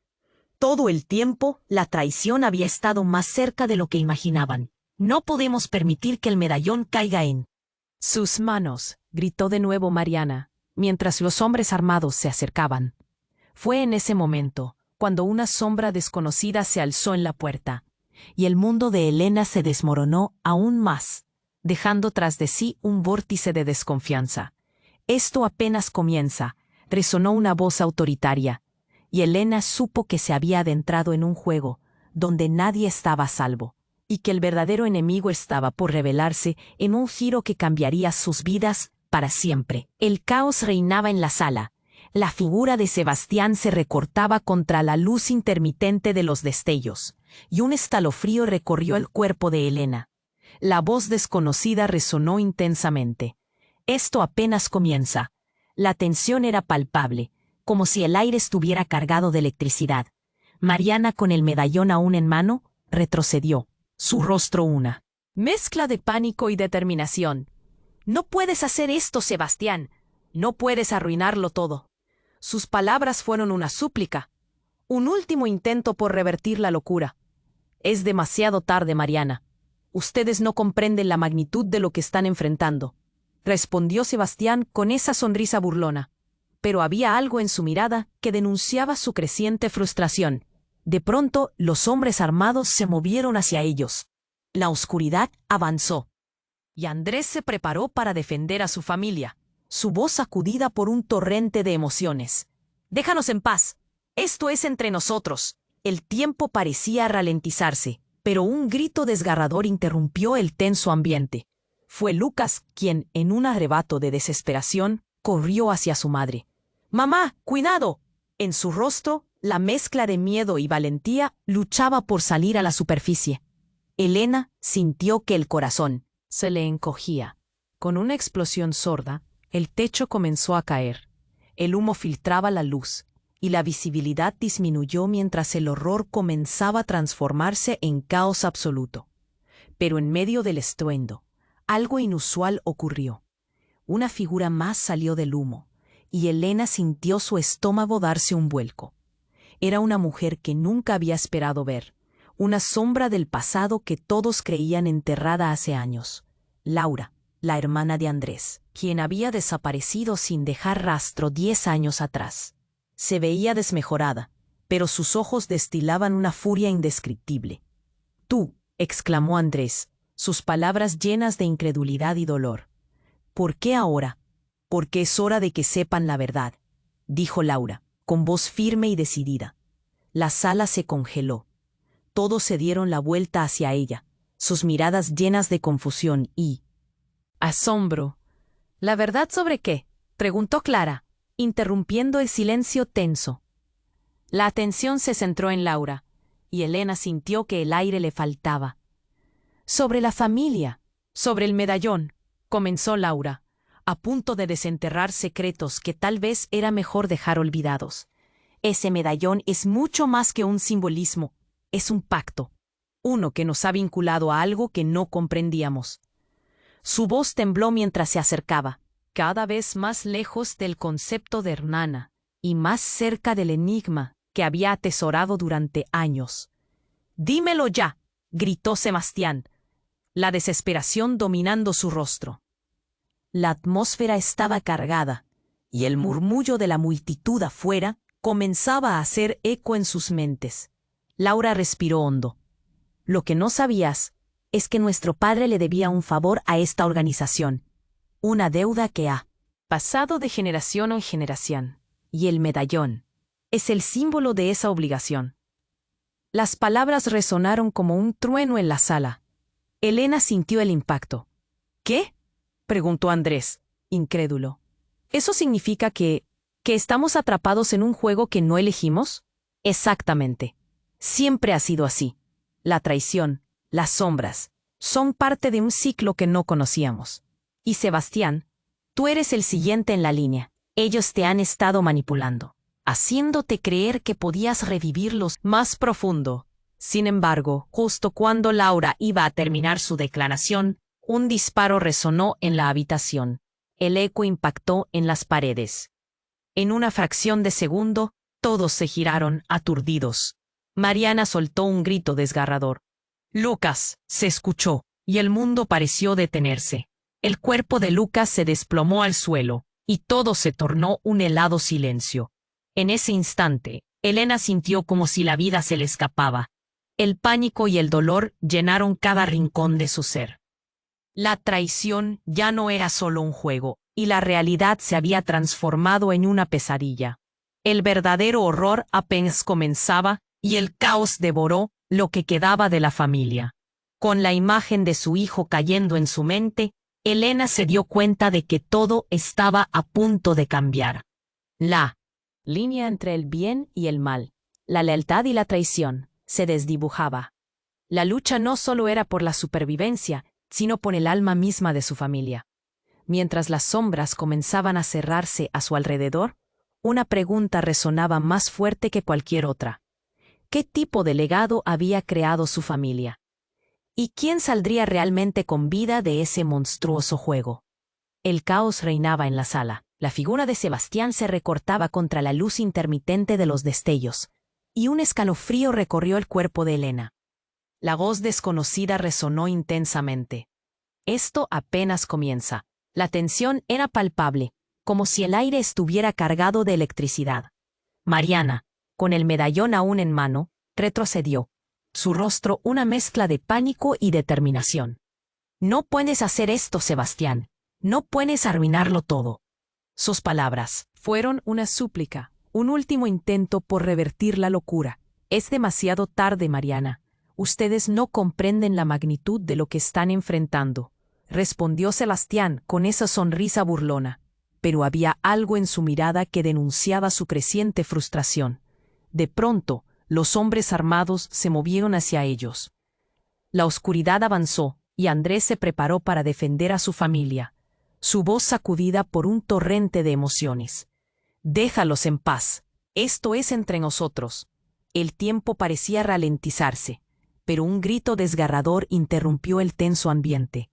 Todo el tiempo, la traición había estado más cerca de lo que imaginaban. «No podemos permitir que el medallón caiga en sus manos», gritó de nuevo Mariana, mientras los hombres armados se acercaban. Fue en ese momento, cuando una sombra desconocida se alzó en la puerta, y el mundo de Elena se desmoronó aún más, dejando tras de sí un vórtice de desconfianza. «Esto apenas comienza», resonó una voz autoritaria, y Elena supo que se había adentrado en un juego donde nadie estaba a salvo, y que el verdadero enemigo estaba por revelarse en un giro que cambiaría sus vidas para siempre. El caos reinaba en la sala. La figura de Sebastián se recortaba contra la luz intermitente de los destellos, y un escalofrío recorrió el cuerpo de Elena. La voz desconocida resonó intensamente. «Esto apenas comienza». La tensión era palpable, como si el aire estuviera cargado de electricidad. Mariana, con el medallón aún en mano, retrocedió, su rostro una mezcla de pánico y determinación. «No puedes hacer esto, Sebastián. No puedes arruinarlo todo». Sus palabras fueron una súplica, un último intento por revertir la locura. «Es demasiado tarde, Mariana. Ustedes no comprenden la magnitud de lo que están enfrentando», respondió Sebastián con esa sonrisa burlona. Pero había algo en su mirada que denunciaba su creciente frustración. De pronto, los hombres armados se movieron hacia ellos. La oscuridad avanzó, y Andrés se preparó para defender a su familia, su voz sacudida por un torrente de emociones. «Déjanos en paz. Esto es entre nosotros». El tiempo parecía ralentizarse, pero un grito desgarrador interrumpió el tenso ambiente. Fue Lucas quien, en un arrebato de desesperación, corrió hacia su madre. «¡Mamá, cuidado!». En su rostro, la mezcla de miedo y valentía luchaba por salir a la superficie. Elena sintió que el corazón se le encogía. Con una explosión sorda, el techo comenzó a caer. El humo filtraba la luz, y la visibilidad disminuyó mientras el horror comenzaba a transformarse en caos absoluto. Pero en medio del estruendo, algo inusual ocurrió. Una figura más salió del humo, y Elena sintió su estómago darse un vuelco. Era una mujer que nunca había esperado ver, una sombra del pasado que todos creían enterrada hace años. Laura, la hermana de Andrés, quien había desaparecido sin dejar rastro 10 años atrás. Se veía desmejorada, pero sus ojos destilaban una furia indescriptible. «Tú», exclamó Andrés, sus palabras llenas de incredulidad y dolor. «¿Por qué ahora?» «Porque es hora de que sepan la verdad», dijo Laura, con voz firme y decidida. La sala se congeló. Todos se dieron la vuelta hacia ella, sus miradas llenas de confusión y asombro. «¿La verdad sobre qué?», preguntó Clara, interrumpiendo el silencio tenso. La atención se centró en Laura, y Elena sintió que el aire le faltaba. «Sobre la familia, sobre el medallón», comenzó Laura, a punto de desenterrar secretos que tal vez era mejor dejar olvidados. «Ese medallón es mucho más que un simbolismo, es un pacto, uno que nos ha vinculado a algo que no comprendíamos». Su voz tembló mientras se acercaba, cada vez más lejos del concepto de hermana y más cerca del enigma que había atesorado durante años. «Dímelo ya», gritó Sebastián, la desesperación dominando su rostro. La atmósfera estaba cargada, y el murmullo de la multitud afuera comenzaba a hacer eco en sus mentes. Laura respiró hondo. «Lo que no sabías es que nuestro padre le debía un favor a esta organización, una deuda que ha pasado de generación en generación, y el medallón es el símbolo de esa obligación». Las palabras resonaron como un trueno en la sala. Elena sintió el impacto. «¿Qué?», preguntó Andrés, incrédulo. «¿Eso significa que estamos atrapados en un juego que no elegimos?» «Exactamente. Siempre ha sido así. La traición, las sombras, son parte de un ciclo que no conocíamos. Y Sebastián, tú eres el siguiente en la línea. Ellos te han estado manipulando, haciéndote creer que podías revivirlos más profundo». Sin embargo, justo cuando Laura iba a terminar su declaración, un disparo resonó en la habitación. El eco impactó en las paredes. En una fracción de segundo, todos se giraron aturdidos. Mariana soltó un grito desgarrador. «Lucas», se escuchó, y el mundo pareció detenerse. El cuerpo de Lucas se desplomó al suelo, y todo se tornó un helado silencio. En ese instante, Elena sintió como si la vida se le escapaba. El pánico y el dolor llenaron cada rincón de su ser. La traición ya no era solo un juego, y la realidad se había transformado en una pesadilla. El verdadero horror apenas comenzaba, y el caos devoró lo que quedaba de la familia. Con la imagen de su hijo cayendo en su mente, Elena se dio cuenta de que todo estaba a punto de cambiar. La línea entre el bien y el mal, la lealtad y la traición, se desdibujaba. La lucha no solo era por la supervivencia, sino por el alma misma de su familia. Mientras las sombras comenzaban a cerrarse a su alrededor, una pregunta resonaba más fuerte que cualquier otra. ¿Qué tipo de legado había creado su familia? ¿Y quién saldría realmente con vida de ese monstruoso juego? El caos reinaba en la sala. La figura de Sebastián se recortaba contra la luz intermitente de los destellos, y un escalofrío recorrió el cuerpo de Elena. La voz desconocida resonó intensamente. «Esto apenas comienza». La tensión era palpable, como si el aire estuviera cargado de electricidad. Mariana, con el medallón aún en mano, retrocedió, su rostro una mezcla de pánico y determinación. «No puedes hacer esto, Sebastián. No puedes arruinarlo todo». Sus palabras fueron una súplica, un último intento por revertir la locura. «Es demasiado tarde, Mariana. Ustedes no comprenden la magnitud de lo que están enfrentando», respondió Sebastián con esa sonrisa burlona. Pero había algo en su mirada que denunciaba su creciente frustración. De pronto, los hombres armados se movieron hacia ellos. La oscuridad avanzó, y Andrés se preparó para defender a su familia, su voz sacudida por un torrente de emociones. «Déjalos en paz. Esto es entre nosotros». El tiempo parecía ralentizarse, pero un grito desgarrador interrumpió el tenso ambiente.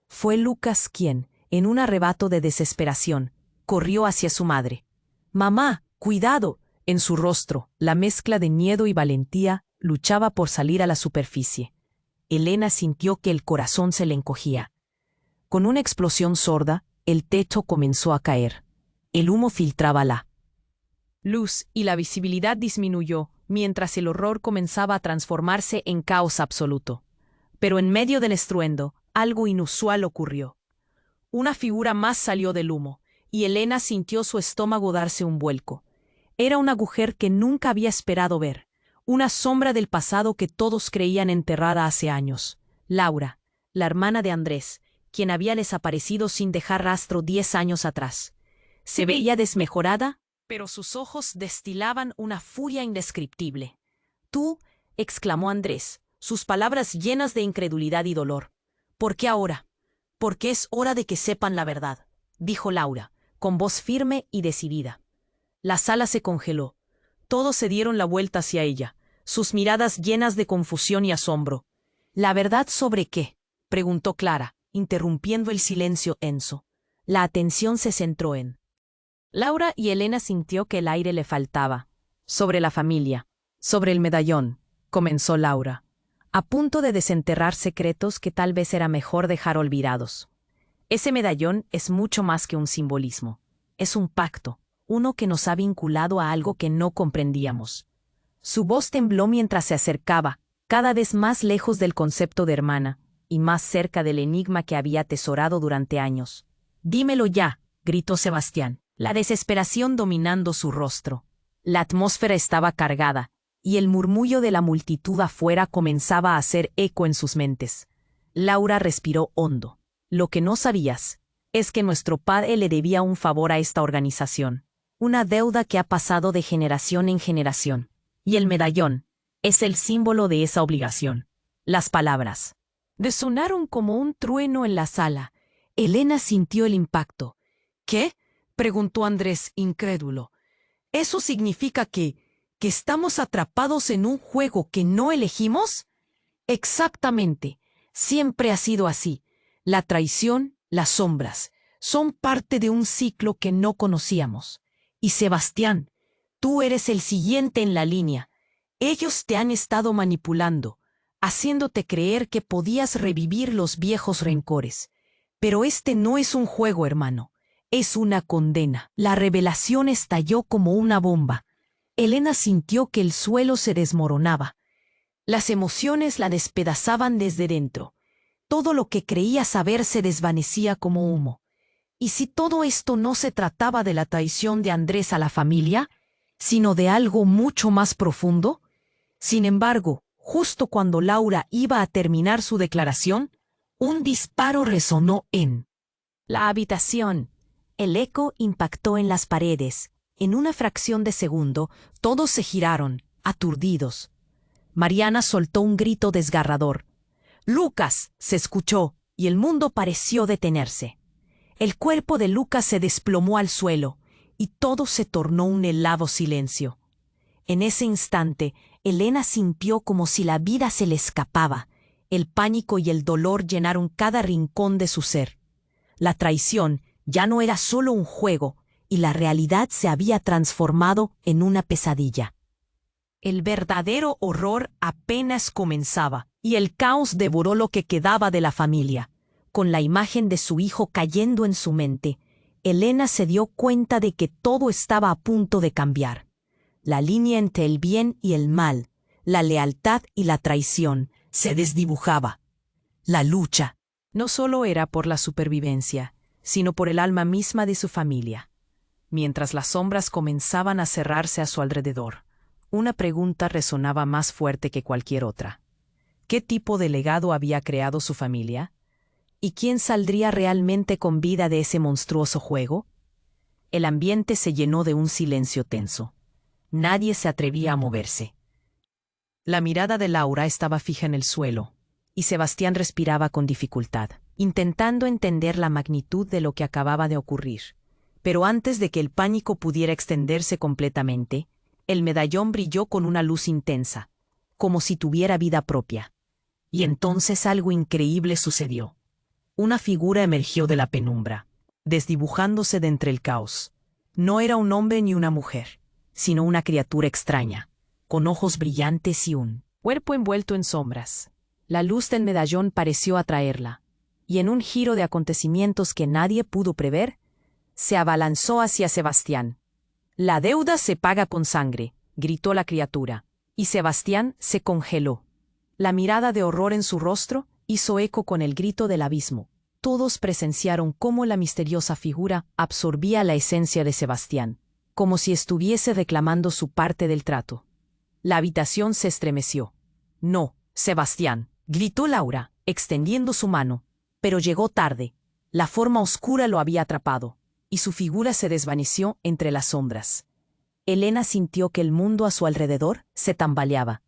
Fue Lucas quien, en un arrebato de desesperación, corrió hacia su madre. «Mamá, cuidado». En su rostro, la mezcla de miedo y valentía luchaba por salir a la superficie. Elena sintió que el corazón se le encogía. Con una explosión sorda, el techo comenzó a caer. El humo filtraba la luz y la visibilidad disminuyó, mientras el horror comenzaba a transformarse en caos absoluto. Pero en medio del estruendo, algo inusual ocurrió. Una figura más salió del humo, y Elena sintió su estómago darse un vuelco. Era una mujer que nunca había esperado ver, una sombra del pasado que todos creían enterrada hace años. Laura, la hermana de Andrés, quien había desaparecido sin dejar rastro 10 años atrás. Se veía desmejorada, pero sus ojos destilaban una furia indescriptible. «Tú», exclamó Andrés, sus palabras llenas de incredulidad y dolor. «¿Por qué ahora?» «Porque es hora de que sepan la verdad», dijo Laura, con voz firme y decidida. La sala se congeló. Todos se dieron la vuelta hacia ella, sus miradas llenas de confusión y asombro. «¿La verdad sobre qué?», preguntó Clara, interrumpiendo el silencio tenso. La atención se centró en Laura y Elena sintió que el aire le faltaba. «Sobre la familia, sobre el medallón», comenzó Laura, a punto de desenterrar secretos que tal vez era mejor dejar olvidados. «Ese medallón es mucho más que un simbolismo. Es un pacto, uno que nos ha vinculado a algo que no comprendíamos». Su voz tembló mientras se acercaba, cada vez más lejos del concepto de hermana, y más cerca del enigma que había atesorado durante años. «Dímelo ya», gritó Sebastián, la desesperación dominando su rostro. La atmósfera estaba cargada, y el murmullo de la multitud afuera comenzaba a hacer eco en sus mentes. Laura respiró hondo. «Lo que no sabías es que nuestro padre le debía un favor a esta organización, una deuda que ha pasado de generación en generación. Y el medallón es el símbolo de esa obligación». Las palabras resonaron como un trueno en la sala. Elena sintió el impacto. «¿Qué?», preguntó Andrés, incrédulo. «¿Eso significa que estamos atrapados en un juego que no elegimos?» «Exactamente. Siempre ha sido así. La traición, las sombras, son parte de un ciclo que no conocíamos. Y Sebastián, tú eres el siguiente en la línea. Ellos te han estado manipulando, haciéndote creer que podías revivir los viejos rencores. Pero este no es un juego, hermano. Es una condena». La revelación estalló como una bomba. Elena sintió que el suelo se desmoronaba. Las emociones la despedazaban desde dentro. Todo lo que creía saber se desvanecía como humo. ¿Y si todo esto no se trataba de la traición de Andrés a la familia, sino de algo mucho más profundo? Sin embargo, justo cuando Laura iba a terminar su declaración, un disparo resonó en la habitación. El eco impactó en las paredes. En una fracción de segundo, todos se giraron, aturdidos. Mariana soltó un grito desgarrador. «¡Lucas!», se escuchó, y el mundo pareció detenerse. El cuerpo de Lucas se desplomó al suelo, y todo se tornó un helado silencio. En ese instante, Elena sintió como si la vida se le escapaba. El pánico y el dolor llenaron cada rincón de su ser. La traición ya no era solo un juego, y la realidad se había transformado en una pesadilla. El verdadero horror apenas comenzaba, y el caos devoró lo que quedaba de la familia. Con la imagen de su hijo cayendo en su mente, Elena se dio cuenta de que todo estaba a punto de cambiar. La línea entre el bien y el mal, la lealtad y la traición, se desdibujaba. La lucha no solo era por la supervivencia, sino por el alma misma de su familia. Mientras las sombras comenzaban a cerrarse a su alrededor, una pregunta resonaba más fuerte que cualquier otra. ¿Qué tipo de legado había creado su familia? ¿Y quién saldría realmente con vida de ese monstruoso juego? El ambiente se llenó de un silencio tenso. Nadie se atrevía a moverse. La mirada de Laura estaba fija en el suelo, y Sebastián respiraba con dificultad, intentando entender la magnitud de lo que acababa de ocurrir. Pero antes de que el pánico pudiera extenderse completamente, el medallón brilló con una luz intensa, como si tuviera vida propia. Y entonces algo increíble sucedió. Una figura emergió de la penumbra. desdibujándose de entre el caos. No era un hombre ni una mujer, sino una criatura extraña, con ojos brillantes y un cuerpo envuelto en sombras. La luz del medallón pareció atraerla, y en un giro de acontecimientos que nadie pudo prever, se abalanzó hacia Sebastián. «La deuda se paga con sangre», gritó la criatura, y Sebastián se congeló. La mirada de horror en su rostro hizo eco con el grito del abismo. Todos presenciaron cómo la misteriosa figura absorbía la esencia de Sebastián, como si estuviese reclamando su parte del trato. La habitación se estremeció. «No, Sebastián», gritó Laura, extendiendo su mano, pero llegó tarde. La forma oscura lo había atrapado, y su figura se desvaneció entre las sombras. Elena sintió que el mundo a su alrededor se tambaleaba.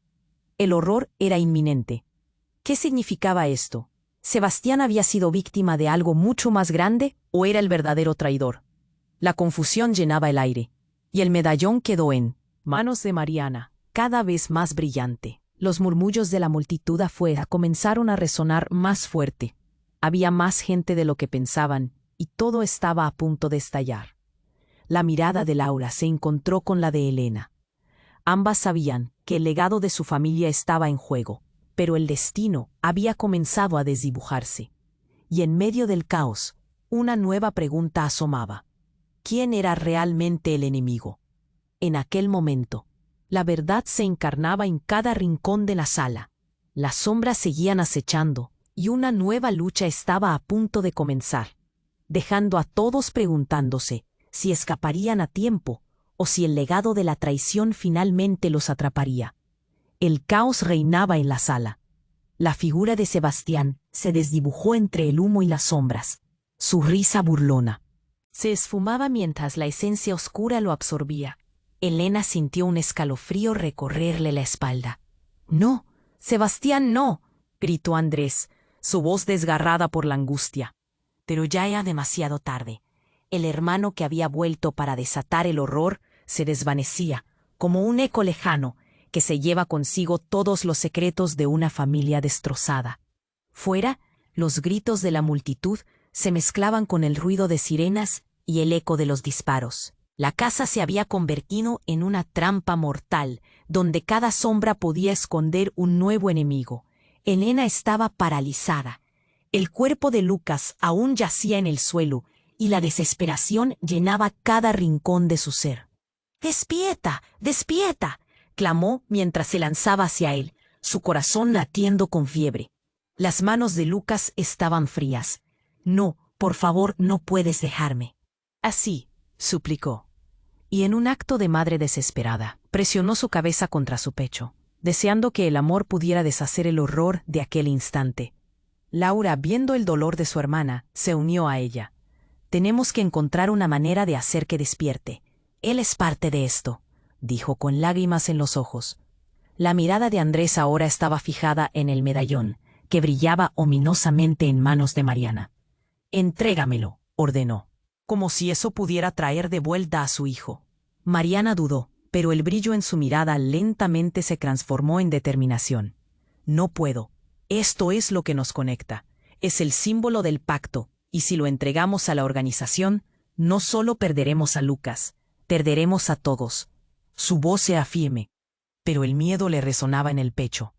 El horror era inminente. ¿Qué significaba esto? ¿Sebastián había sido víctima de algo mucho más grande o era el verdadero traidor? La confusión llenaba el aire, y el medallón quedó en manos de Mariana, cada vez más brillante. Los murmullos de la multitud afuera comenzaron a resonar más fuerte. Había más gente de lo que pensaban, y todo estaba a punto de estallar. La mirada de Laura se encontró con la de Elena. Ambas sabían que el legado de su familia estaba en juego, pero el destino había comenzado a desdibujarse. Y en medio del caos, una nueva pregunta asomaba. ¿Quién era realmente el enemigo? En aquel momento, la verdad se encarnaba en cada rincón de la sala. Las sombras seguían acechando, y una nueva lucha estaba a punto de comenzar, dejando a todos preguntándose si escaparían a tiempo o si el legado de la traición finalmente los atraparía. El caos reinaba en la sala. La figura de Sebastián se desdibujó entre el humo y las sombras. Su risa burlona se esfumaba mientras la esencia oscura lo absorbía. Elena sintió un escalofrío recorrerle la espalda. «No, Sebastián, no», gritó Andrés, su voz desgarrada por la angustia. Pero ya era demasiado tarde. El hermano que había vuelto para desatar el horror se desvanecía, como un eco lejano que se lleva consigo todos los secretos de una familia destrozada. Fuera, los gritos de la multitud se mezclaban con el ruido de sirenas y el eco de los disparos. La casa se había convertido en una trampa mortal, donde cada sombra podía esconder un nuevo enemigo. Elena estaba paralizada. El cuerpo de Lucas aún yacía en el suelo, y la desesperación llenaba cada rincón de su ser. «¡Despierta! ¡Despierta!», clamó mientras se lanzaba hacia él, su corazón latiendo con fiebre. Las manos de Lucas estaban frías. «No, por favor, no puedes dejarme». «Así», suplicó. Y en un acto de madre desesperada, presionó su cabeza contra su pecho, deseando que el amor pudiera deshacer el horror de aquel instante. Laura, viendo el dolor de su hermana, se unió a ella. «Tenemos que encontrar una manera de hacer que despierte. Él es parte de esto», dijo con lágrimas en los ojos. La mirada de Andrés ahora estaba fijada en el medallón, que brillaba ominosamente en manos de Mariana. «Entrégamelo», ordenó, como si eso pudiera traer de vuelta a su hijo. Mariana dudó, pero el brillo en su mirada lentamente se transformó en determinación. «No puedo. Esto es lo que nos conecta. Es el símbolo del pacto, y si lo entregamos a la organización, no solo perderemos a Lucas, perderemos a todos». Su voz era firme, pero el miedo le resonaba en el pecho.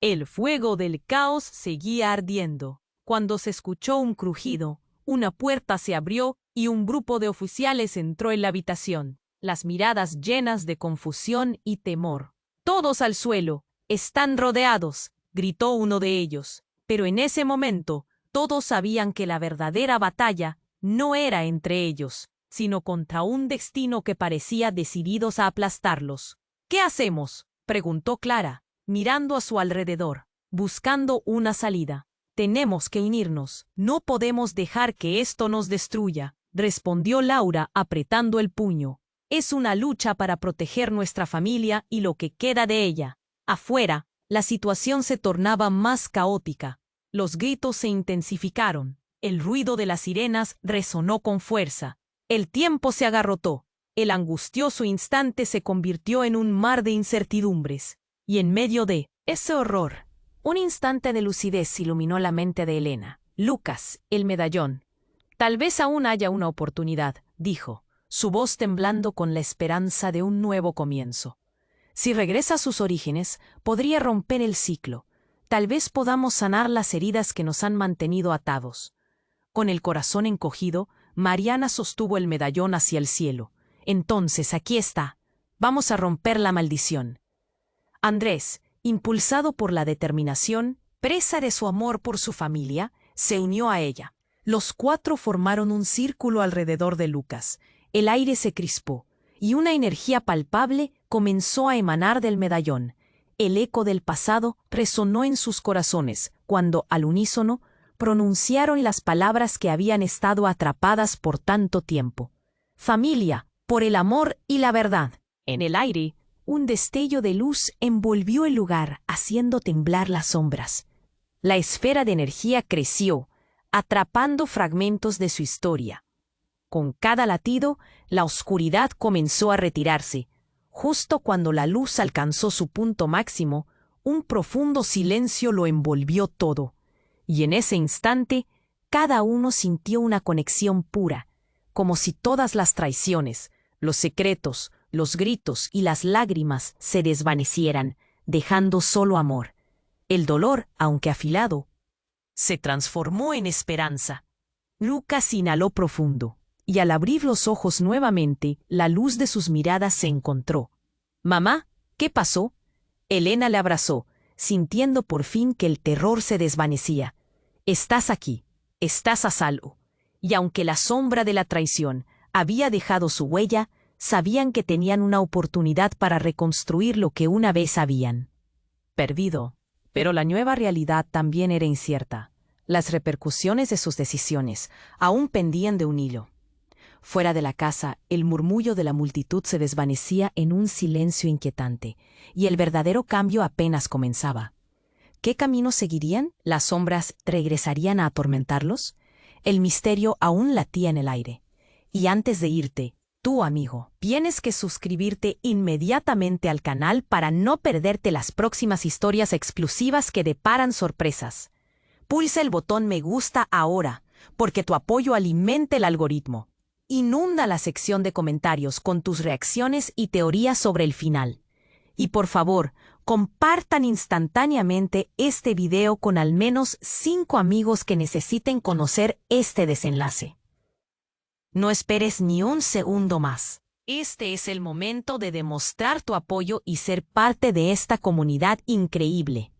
El fuego del caos seguía ardiendo, cuando se escuchó un crujido, una puerta se abrió y un grupo de oficiales entró en la habitación, las miradas llenas de confusión y temor. «Todos al suelo, están rodeados», gritó uno de ellos, pero en ese momento todos sabían que la verdadera batalla no era entre ellos, sino contra un destino que parecía decididos a aplastarlos. «¿Qué hacemos?», preguntó Clara, mirando a su alrededor, buscando una salida. «Tenemos que unirnos. No podemos dejar que esto nos destruya», respondió Laura apretando el puño. «Es una lucha para proteger nuestra familia y lo que queda de ella». Afuera, la situación se tornaba más caótica. Los gritos se intensificaron. El ruido de las sirenas resonó con fuerza. El tiempo se agarrotó. El angustioso instante se convirtió en un mar de incertidumbres. Y en medio de ese horror, un instante de lucidez iluminó la mente de Elena. Lucas, el medallón. Tal vez aún haya una oportunidad, dijo, su voz temblando con la esperanza de un nuevo comienzo. Si regresa a sus orígenes, podría romper el ciclo. Tal vez podamos sanar las heridas que nos han mantenido atados. Con el corazón encogido, Mariana sostuvo el medallón hacia el cielo. Entonces, aquí está. Vamos a romper la maldición. Andrés, impulsado por la determinación, presa de su amor por su familia, se unió a ella. Los cuatro formaron un círculo alrededor de Lucas. El aire se crispó, y una energía palpable comenzó a emanar del medallón. El eco del pasado resonó en sus corazones cuando, al unísono, pronunciaron las palabras que habían estado atrapadas por tanto tiempo. Familia, por el amor y la verdad. En el aire, un destello de luz envolvió el lugar, haciendo temblar las sombras. La esfera de energía creció, atrapando fragmentos de su historia. Con cada latido, la oscuridad comenzó a retirarse. Justo cuando la luz alcanzó su punto máximo, un profundo silencio lo envolvió todo. Y en ese instante, cada uno sintió una conexión pura, como si todas las traiciones, los secretos, los gritos y las lágrimas se desvanecieran, dejando solo amor. El dolor, aunque afilado, se transformó en esperanza. Lucas inhaló profundo, y al abrir los ojos nuevamente, la luz de sus miradas se encontró. «Mamá, ¿qué pasó?» Elena le abrazó, sintiendo por fin que el terror se desvanecía. «Estás aquí, estás a salvo». Y aunque la sombra de la traición había dejado su huella, sabían que tenían una oportunidad para reconstruir lo que una vez habían perdido. Pero la nueva realidad también era incierta. Las repercusiones de sus decisiones aún pendían de un hilo. Fuera de la casa, el murmullo de la multitud se desvanecía en un silencio inquietante, y el verdadero cambio apenas comenzaba. ¿Qué camino seguirían? ¿Las sombras regresarían a atormentarlos? El misterio aún latía en el aire. Y antes de irte, tú, amigo, tienes que suscribirte inmediatamente al canal para no perderte las próximas historias exclusivas que deparan sorpresas. Pulsa el botón me gusta ahora, porque tu apoyo alimenta el algoritmo. Inunda la sección de comentarios con tus reacciones y teorías sobre el final. Y por favor, compartan instantáneamente este video con al menos 5 amigos que necesiten conocer este desenlace. No esperes ni un segundo más. Este es el momento de demostrar tu apoyo y ser parte de esta comunidad increíble.